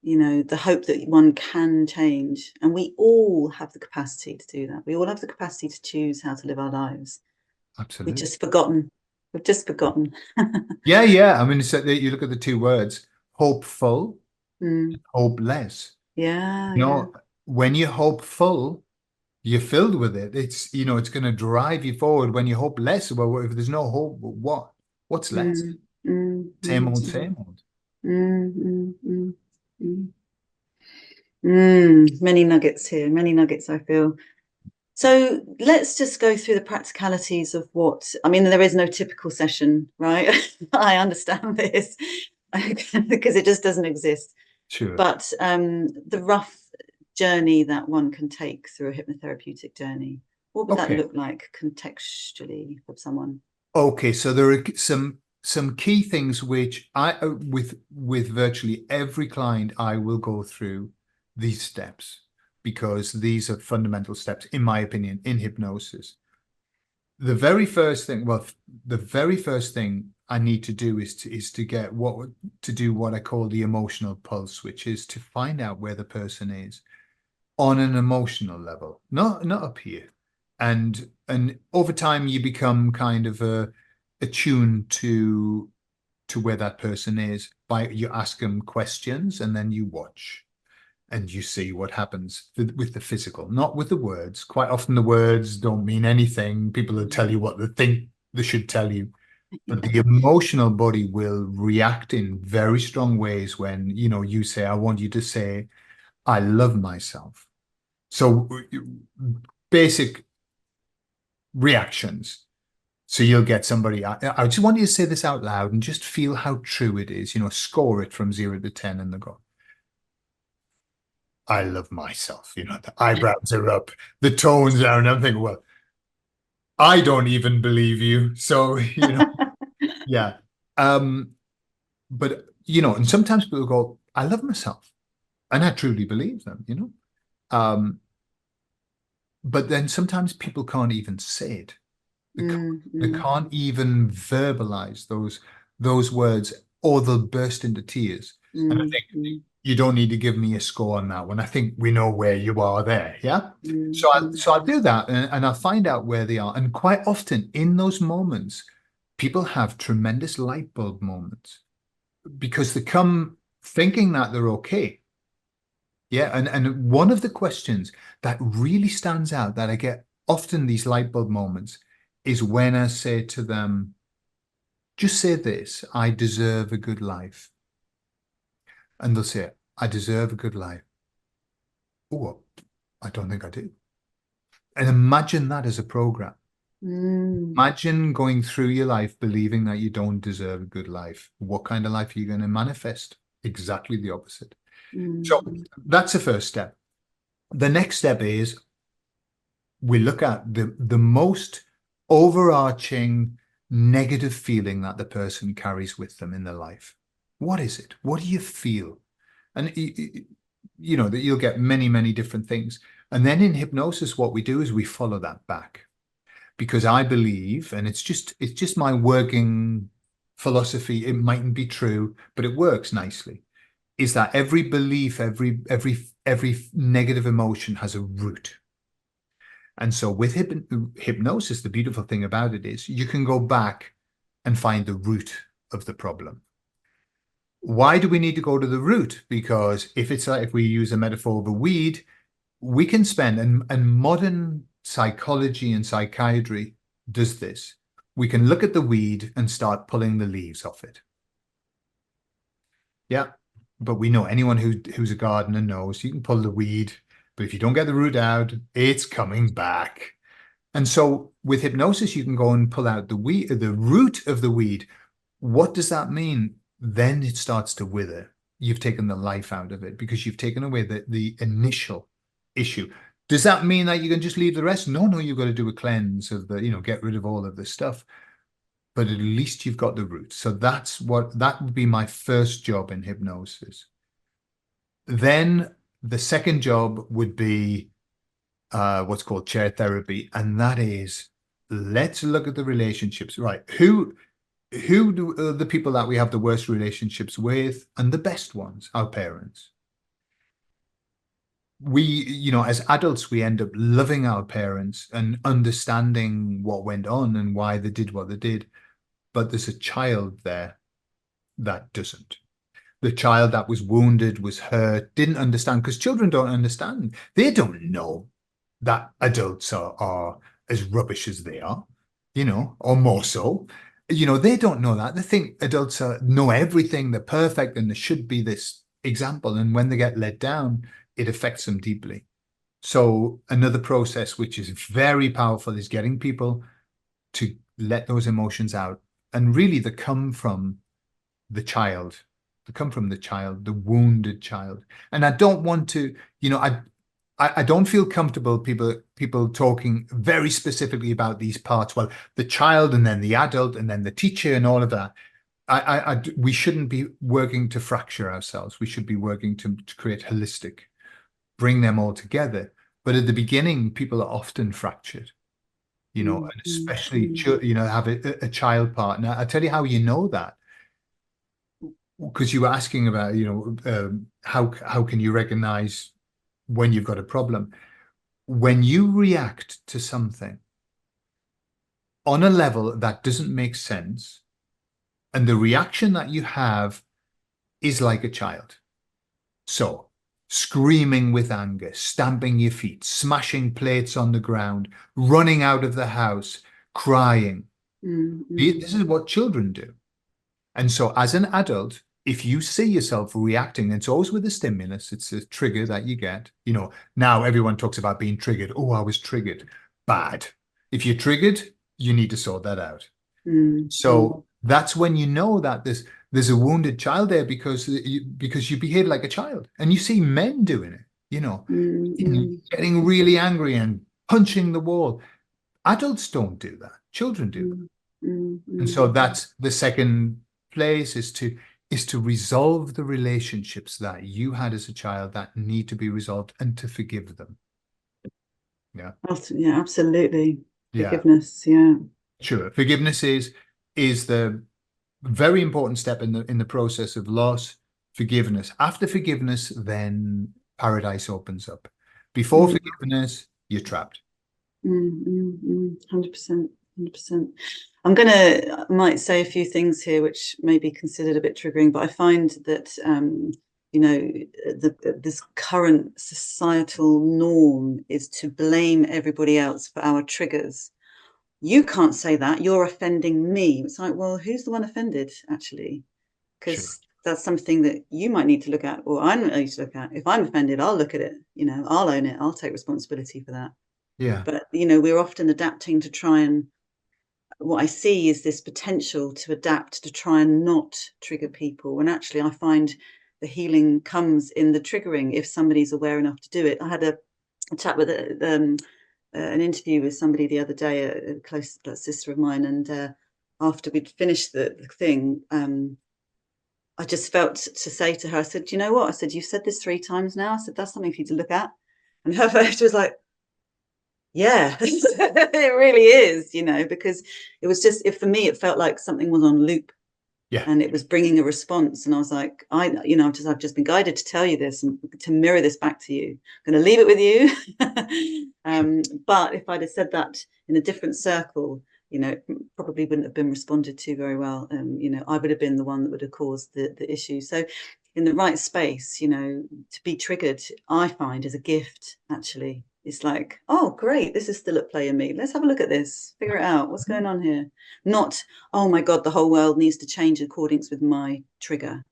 The hope that one can change. And we all have the capacity to do that. We all have the capacity to choose how to live our lives. We've Absolutely. just forgotten. We've just forgotten. Yeah, yeah. I mean, you look at the two words, hopeful, Mm, hopeless. yeah, You yeah. know, when you're hopeful, you're filled with it. It's, it's going to drive you forward. When you hope less, well, if there's no hope, what's left? Mm, mm, Same mm, old, mm, same old. mm, mm, mm, mm. Many nuggets here, many nuggets, I feel. So let's just go through the practicalities of what, I mean, there is no typical session, right? I understand this because it just doesn't exist. Sure. But the rough journey that one can take through a hypnotherapeutic journey, what would that Okay. look like contextually for someone? Okay, so there are some key things which with virtually every client I will go through these steps because these are fundamental steps, in my opinion, in hypnosis. The very first thing, well, the very first thing I need to do is to get to do what I call the emotional pulse, which is to find out where the person is on an emotional level, not up here. And over time you become kind of attuned to where that person is by you ask them questions and then you watch and you see what happens with the physical, not with the words. Quite often the words don't mean anything. People will tell you what they think they should tell you. But the emotional body will react in very strong ways when, you say, I want you to say, I love myself. So basic reactions. So you'll get somebody, I just want you to say this out loud and just feel how true it is, score it from 0 to 10 and they go, I love myself, the eyebrows are up, the tone's down. I'm thinking, well, I don't even believe you. So, yeah. But, and sometimes people go, I love myself. And I truly believe them. Um, but then sometimes people can't even say it. They can't, Mm, they mm, can't even verbalize those words, or they'll burst into tears. And I mm, think mm, you don't need to give me a score on that one. I think we know where you are there. Yeah. mm, So I mm, so I do that and I find out where they are. And quite often in those moments, people have tremendous light bulb moments because they come thinking that they're okay. Yeah, and one of the questions that really stands out that I get often these light bulb moments is when I say to them, just say this, I deserve a good life. And they'll say, I deserve a good life. Oh, I don't think I do. And imagine that as a program. mm, Imagine going through your life believing that you don't deserve a good life. What kind of life are you going to manifest? Exactly the opposite. mm, So mm, that's the first step. The next step is we look at the most overarching negative feeling that the person carries with them in their life. What is it? What do you feel? And that you'll get many, many different things. And then in hypnosis, what we do is we follow that back because I believe, and it's just my working philosophy. It mightn't be true, but it works nicely. Is that every belief, every negative emotion has a root. And so with hypnosis, the beautiful thing about it is you can go back and find the root of the problem. Why do we need to go to the root? Because if we use a metaphor of a weed, we can spend, and modern psychology and psychiatry does this. We can look at the weed and start pulling the leaves off it. Yeah. But we know anyone who's a gardener knows you can pull the weed, but if you don't get the root out, it's coming back. And so with hypnosis, you can go and pull out the root of the weed. What does that mean? Then it starts to wither. You've taken the life out of it because you've taken away the initial issue. Does that mean that you can just leave the rest? No, you've got to do a cleanse of get rid of all of this stuff. But at least you've got the root. So that would be my first job in hypnosis. Then the second job would be what's called chair therapy, and that is let's look at the relationships. Right, who do the people that we have the worst relationships with, and the best ones, our parents. As adults, we end up loving our parents and understanding what went on and why they did what they did. But there's a child there that doesn't. the child that was wounded, was hurt, didn't understand, because children don't understand. They don't know that adults are as rubbish as they are, or more so. They don't know that. They think adults know everything, they're perfect, and there should be this example. And when they get let down, it affects them deeply. So another process which is very powerful is getting people to let those emotions out. And really they come from the child. They come from the child, the wounded child. And I don't want to, I don't feel comfortable people talking very specifically about these parts. Well, the child and then the adult and then the teacher and all of that. We shouldn't be working to fracture ourselves. We should be working to create holistic, bring them all together. But at the beginning, people are often fractured, and especially, have a child partner. I tell you how you know that, because you were asking about, how can you recognize when you've got a problem? When you react to something on a level that doesn't make sense, and the reaction that you have is like a child. So, screaming with anger, stamping your feet, smashing plates on the ground, running out of the house, crying. This is what children do. And so as an adult, if you see yourself reacting, it's always with a stimulus, it's a trigger that you get. Now everyone talks about being triggered. Oh, I was triggered. Bad. If you're triggered, you need to sort that out. So that's when you know that there's a wounded child there, because you behave like a child. And you see men doing it, getting really angry and punching the wall. Adults don't do that. Children do that. And so that's the second place, is to resolve the relationships that you had as a child that need to be resolved, and to forgive them. Yeah. Yeah, absolutely. Yeah. Forgiveness. Yeah. Sure. Forgiveness is the very important step in the process of loss. Forgiveness. After forgiveness, then paradise opens up. Before forgiveness, you're trapped. 100%. 100%. I might say a few things here which may be considered a bit triggering, but I find that this current societal norm is to blame everybody else for our triggers. You can't say that, you're offending me. It's like, well, who's the one offended, actually? Because that's something that you might need to look at, or I need to look at. If I'm offended, I'll look at it, I'll own it, I'll take responsibility for that. Yeah. But, we're often adapting to try and, what I see is this potential to adapt to try and not trigger people. And actually, I find the healing comes in the triggering if somebody's aware enough to do it. I had a chat with an interview with somebody the other day, a close sister of mine, and after we'd finished the thing, I just felt to say to her, I said, "Do you know what?" I said, "You've said this 3 times now." I said, "That's something for you to look at." And her face was like, yeah, it really is, because it was just, for me, it felt like something was on loop. Yeah. And it was bringing a response. And I was like, I've just been guided to tell you this and to mirror this back to you. I'm going to leave it with you. But if I'd have said that in a different circle, it probably wouldn't have been responded to very well. I would have been the one that would have caused the issue. So in the right space, to be triggered, I find, is a gift, actually. It's like, oh, great, this is still at play in me. Let's have a look at this, figure it out. What's going on here? Not, oh my God, the whole world needs to change in accordance with my trigger.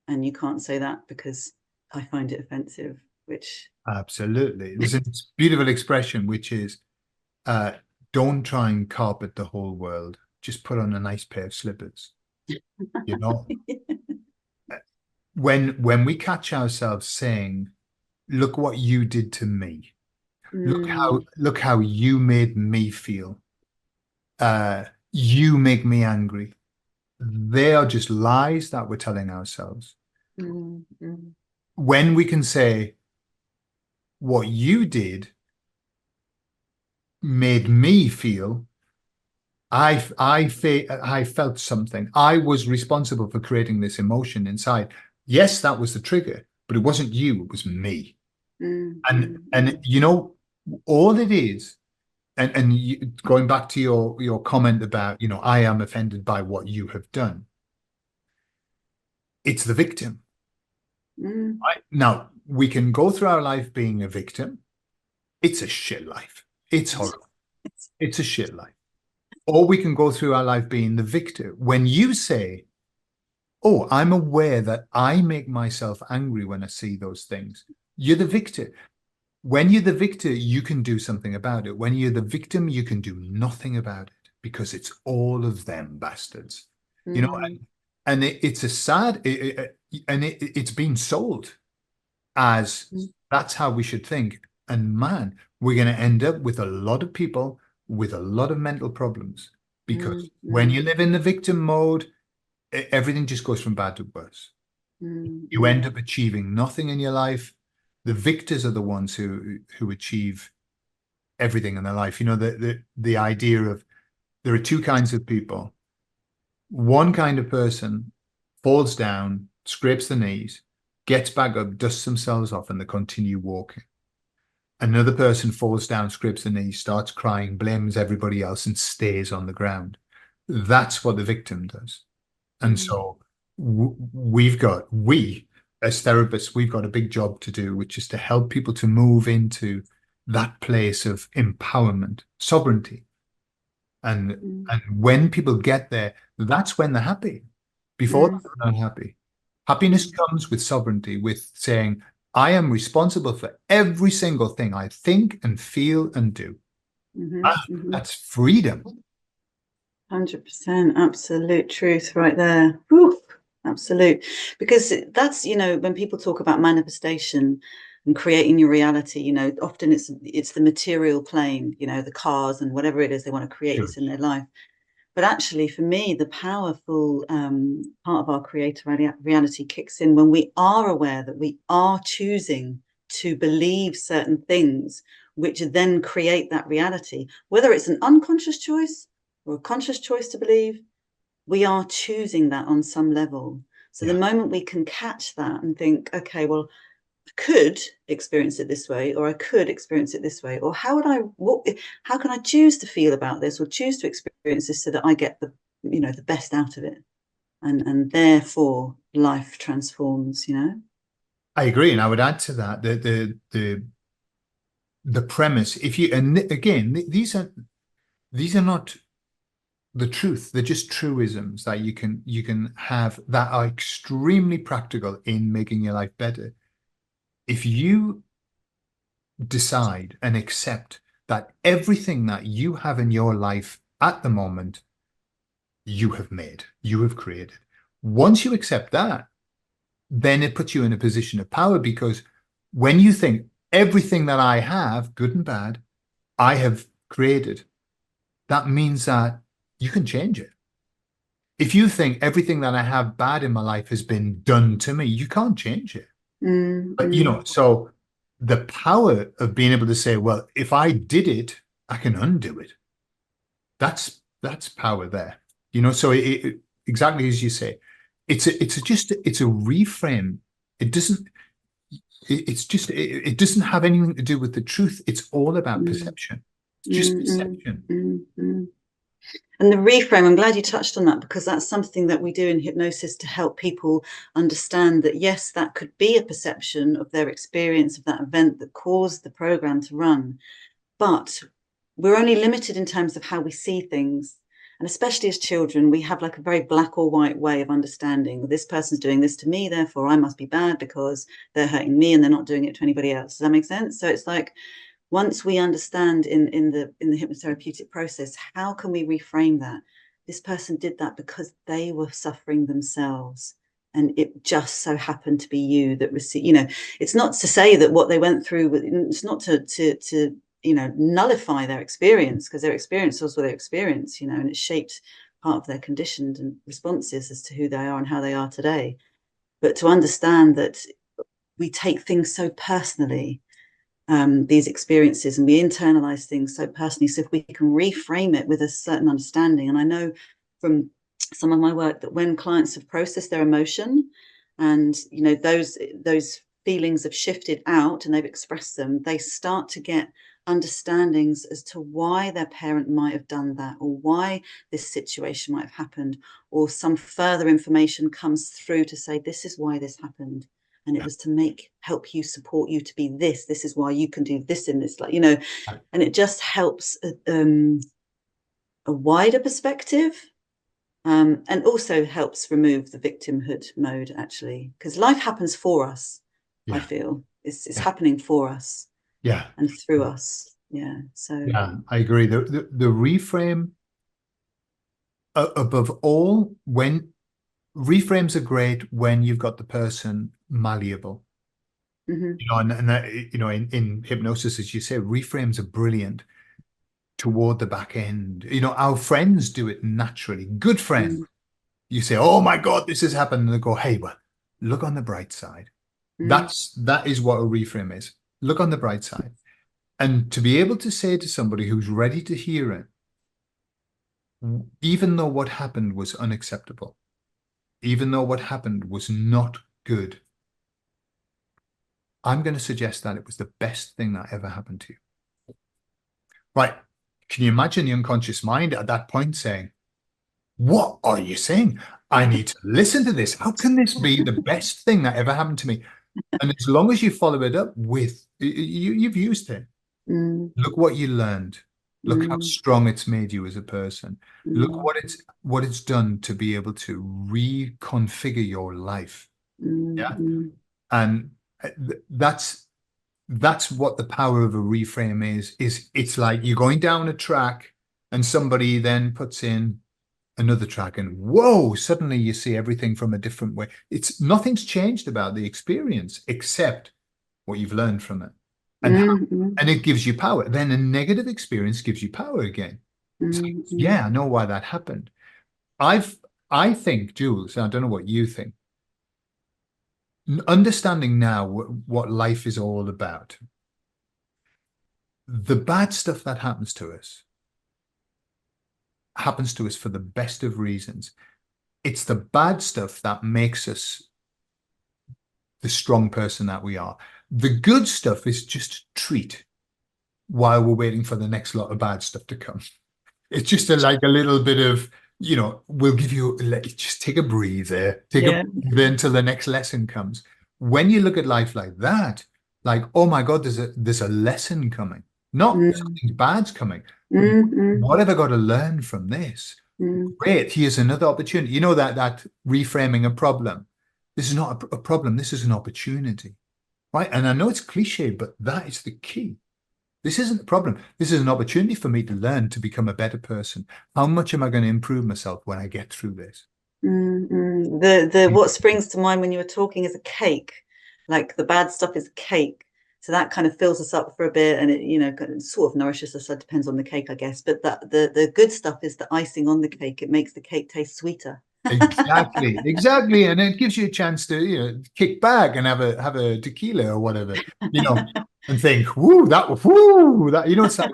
And you can't say that because I find it offensive, which... Absolutely. There's a beautiful expression, which is, don't try and carpet the whole world. Just put on a nice pair of slippers. When we catch ourselves saying, look what you did to me. Look how you made me feel. You make me angry. They are just lies that we're telling ourselves. When we can say, what you did made me feel, I felt something. I was responsible for creating this emotion inside. Yes, that was the trigger, but it wasn't you, it was me. And all it is, and going back to your comment about, I am offended by what you have done. It's the victim. mm. Right? Now, we can go through our life being a victim. It's a shit life. It's horrible. It's a shit life. Or we can go through our life being the victor. When you say, oh, I'm aware that I make myself angry when I see those things, you're the victor. When you're the victor, you can do something about it. When you're the victim, you can do nothing about it because it's all of them bastards. You know, Mm, and it's a sad, and it's been sold as mm, that's how we should think. And man, we're going to end up with a lot of people with a lot of mental problems because mm, when mm, you live in the victim mode, everything just goes from bad to worse. mm, You end mm, up achieving nothing in your life. The victors are the ones who achieve everything in their life. You know, the idea of there are two kinds of people. One kind of person falls down, scrapes the knees, gets back up, dusts themselves off, and they continue walking. Another person falls down, scrapes the knees, starts crying, blames everybody else, and stays on the ground. That's what the victim does. And mm, so we as therapists, we've got a big job to do, which is to help people to move into that place of empowerment, sovereignty. mm, And when people get there, that's when they're happy. Before mm, that, they're not happy. Happiness mm, comes with sovereignty, with saying, I am responsible for every single thing I think and feel and do. mhm, Ah, mhm. that's freedom. 100% absolute truth right there. Whew, absolute. Because that's, when people talk about manifestation and creating your reality, often it's the material plane, the cars and whatever it is they want to create this in their life. But actually, for me, the powerful part of our creator reality kicks in when we are aware that we are choosing to believe certain things, which then create that reality. Whether it's an unconscious choice or a conscious choice to believe, we are choosing that on some level. So the Yeah, moment we can catch that and think, okay, well, could experience it this way, or I could experience it this way, or how can I choose to feel about this or choose to experience this so that I get the best out of it, and therefore life transforms. I agree. And I would add to that the premise, if you and again, these are not the truth. They're just truisms that you can have that are extremely practical in making your life better. If you decide and accept that everything that you have in your life at the moment, you have made, you have created. Once you accept that, then it puts you in a position of power because when you think everything that I have, good and bad, I have created, that means that you can change it. If you think everything that I have bad in my life has been done to me, you can't change it. mm, But, mm, so the power of being able to say, well, if I did it, I can undo it. That's power there. So exactly as you say, it's a reframe. It doesn't it doesn't have anything to do with the truth. It's all about mm, perception. It's just mm, mm, perception. mm. And the reframe, I'm glad you touched on that, because that's something that we do in hypnosis to help people understand that, yes, that could be a perception of their experience of that event that caused the program to run. But we're only limited in terms of how we see things. And especially as children, we have like a very black or white way of understanding this person's doing this to me, therefore I must be bad because they're hurting me and they're not doing it to anybody else. Does that make sense? So it's like, once we understand in the hypnotherapeutic process, how can we reframe that? This person did that because they were suffering themselves, and it just so happened to be you that received. It's not to say that what they went through. It's not to nullify their experience, because their experience was what their experience. And it shaped part of their conditioned and responses as to who they are and how they are today. But to understand that we take things so personally, these experiences, and we internalize things so personally. So if we can reframe it with a certain understanding, and I know from some of my work that when clients have processed their emotion, and those feelings have shifted out and they've expressed them, they start to get understandings as to why their parent might have done that, or why this situation might have happened, or some further information comes through to say this is why this happened. and it was to help you, support you to be this. This is why you can do this in this, like, you know, and it just helps a wider perspective. And also helps remove the victimhood mode, actually, because life happens for us. I feel it's happening for us, and through us. So I agree. The reframe, above all, when reframes are great when you've got the person malleable. You know, and that, you know, in hypnosis, as you say, reframes are brilliant toward the back end. You know, our friends do it naturally. Good friends. You say, "Oh my God, this has happened," and they go, "Hey, well, look on the bright side." That is what a reframe is. Look on the bright side. And to be able to say to somebody who's ready to hear it, even though what happened was unacceptable, even though what happened was not good, I'm going to suggest that it was the best thing that ever happened to you. Right. Can you imagine the unconscious mind at that point saying, "What are you saying? I need to listen to this. How can this be the best thing that ever happened to me?" And as long as you follow it up with, you've used it. Look what you learned. Look how strong it's made you as a person. Look what it's done to be able to reconfigure your life. Yeah. And that's what the power of a reframe is it's like you're going down a track and somebody then puts in another track and whoa, suddenly you see everything from a different way. Nothing's changed about the experience except what you've learned from it. And it gives you power. Then a negative experience gives you power again. Yeah, I know why that happened. I think, Jules, I don't know what you think, understanding now what life is all about, the bad stuff that happens to us for the best of reasons. It's the bad stuff that makes us the strong person that we are. The good stuff is just a treat while we're waiting for the next lot of bad stuff to come. It's just like a little bit of, you know, we'll give you, just take a breather, a breather until the next lesson comes. When you look at life like that, like, oh my God, there's a lesson coming. Not something bad's coming. What have I got to learn from this? Great, here's another opportunity. You know, that reframing a problem. This is not a problem. This is an opportunity, right? And I know it's cliche, but that is the key. This isn't a problem. This is an opportunity for me to learn to become a better person. How much am I going to improve myself when I get through this? What springs to mind when you were talking is a cake. Like the bad stuff is cake. So that kind of fills us up for a bit, and it, you know, sort of nourishes us. It depends on the cake, I guess. But the good stuff is the icing on the cake. It makes the cake taste sweeter. Exactly. And it gives you a chance to, you know, kick back and have a tequila or whatever, you know, and think, woo, you know, it's like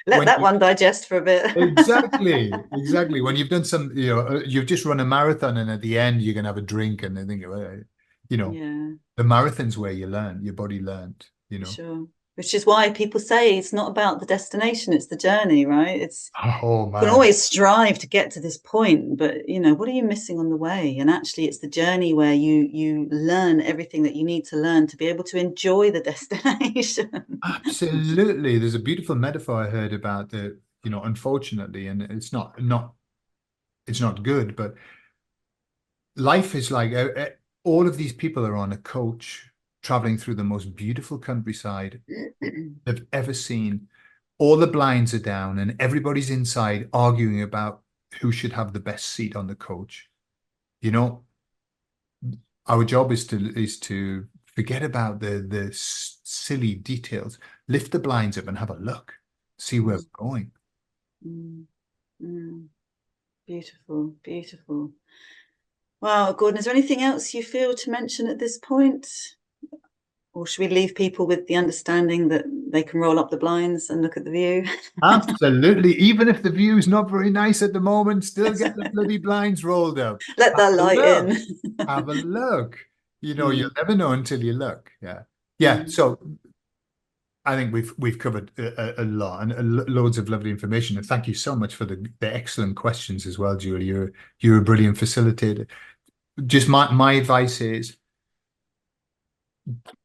let that one digest for a bit. Exactly. When you've done some, you know, you've just run a marathon and at the end you're gonna have a drink and I think, you know, the marathon's where you learn, your body learned, you know. Sure. Which is why people say it's not about the destination, it's the journey, right? Oh man. You can always strive to get to this point, but you know, what are you missing on the way? And actually it's the journey where you learn everything that you need to learn to be able to enjoy the destination. Absolutely. There's a beautiful metaphor I heard about the, you know, unfortunately, and it's not good, but life is like all of these people are on a coach traveling through the most beautiful countryside they've ever seen. All the blinds are down and everybody's inside arguing about who should have the best seat on the coach. You know, our job is to forget about the silly details, lift the blinds up and have a look, see where we're going. Beautiful, beautiful. Wow, Gordon, is there anything else you feel to mention at this point? Or should we leave people with the understanding that they can roll up the blinds and look at the view? Absolutely. Even if the view is not very nice at the moment, still get the bloody blinds rolled up. Let that light in. Have a look. You know, you'll never know until you look. Yeah. Yeah. So I think we've covered a lot and loads of lovely information. And thank you so much for the excellent questions as well, Julie. You're a brilliant facilitator. Just my advice is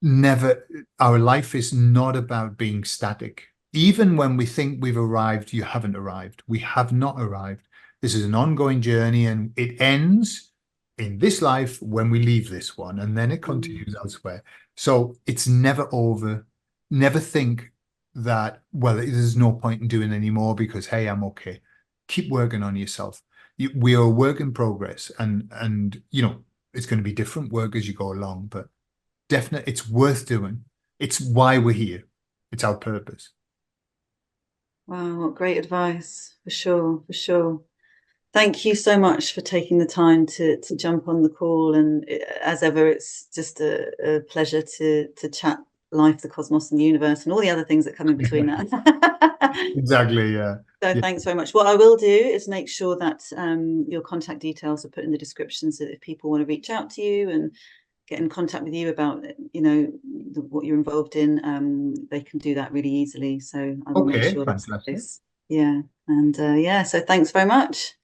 never, our life is not about being static. Even when we think we've arrived, you haven't arrived. We have not arrived. This is an ongoing journey, and it ends in this life when we leave this one, and then it Mm. continues elsewhere. So it's never over. Never think that, well, there's no point in doing anymore because, hey, I'm okay. Keep working on yourself. We are a work in progress, and it's going to be different work as you go along, but definitely it's worth doing. It's why we're here. It's our purpose. Wow, what great advice, for sure, for sure. Thank you so much for taking the time to jump on the call. And as ever, it's just a pleasure to chat life, the cosmos, and the universe, and all the other things that come in between that. Exactly. Yeah. So Yeah. thanks very much. What I will do is make sure that your contact details are put in the description, so that if people want to reach out to you and get in contact with you about, what you're involved in, they can do that really easily. So I will make Okay. sure that's the Fantastic. case. Yeah. And yeah, so thanks very much.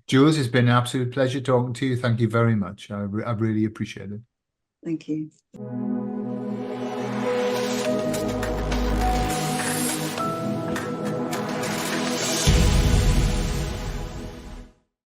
Jules, it's been an absolute pleasure talking to you. Thank you very much. I really appreciate it. Thank you.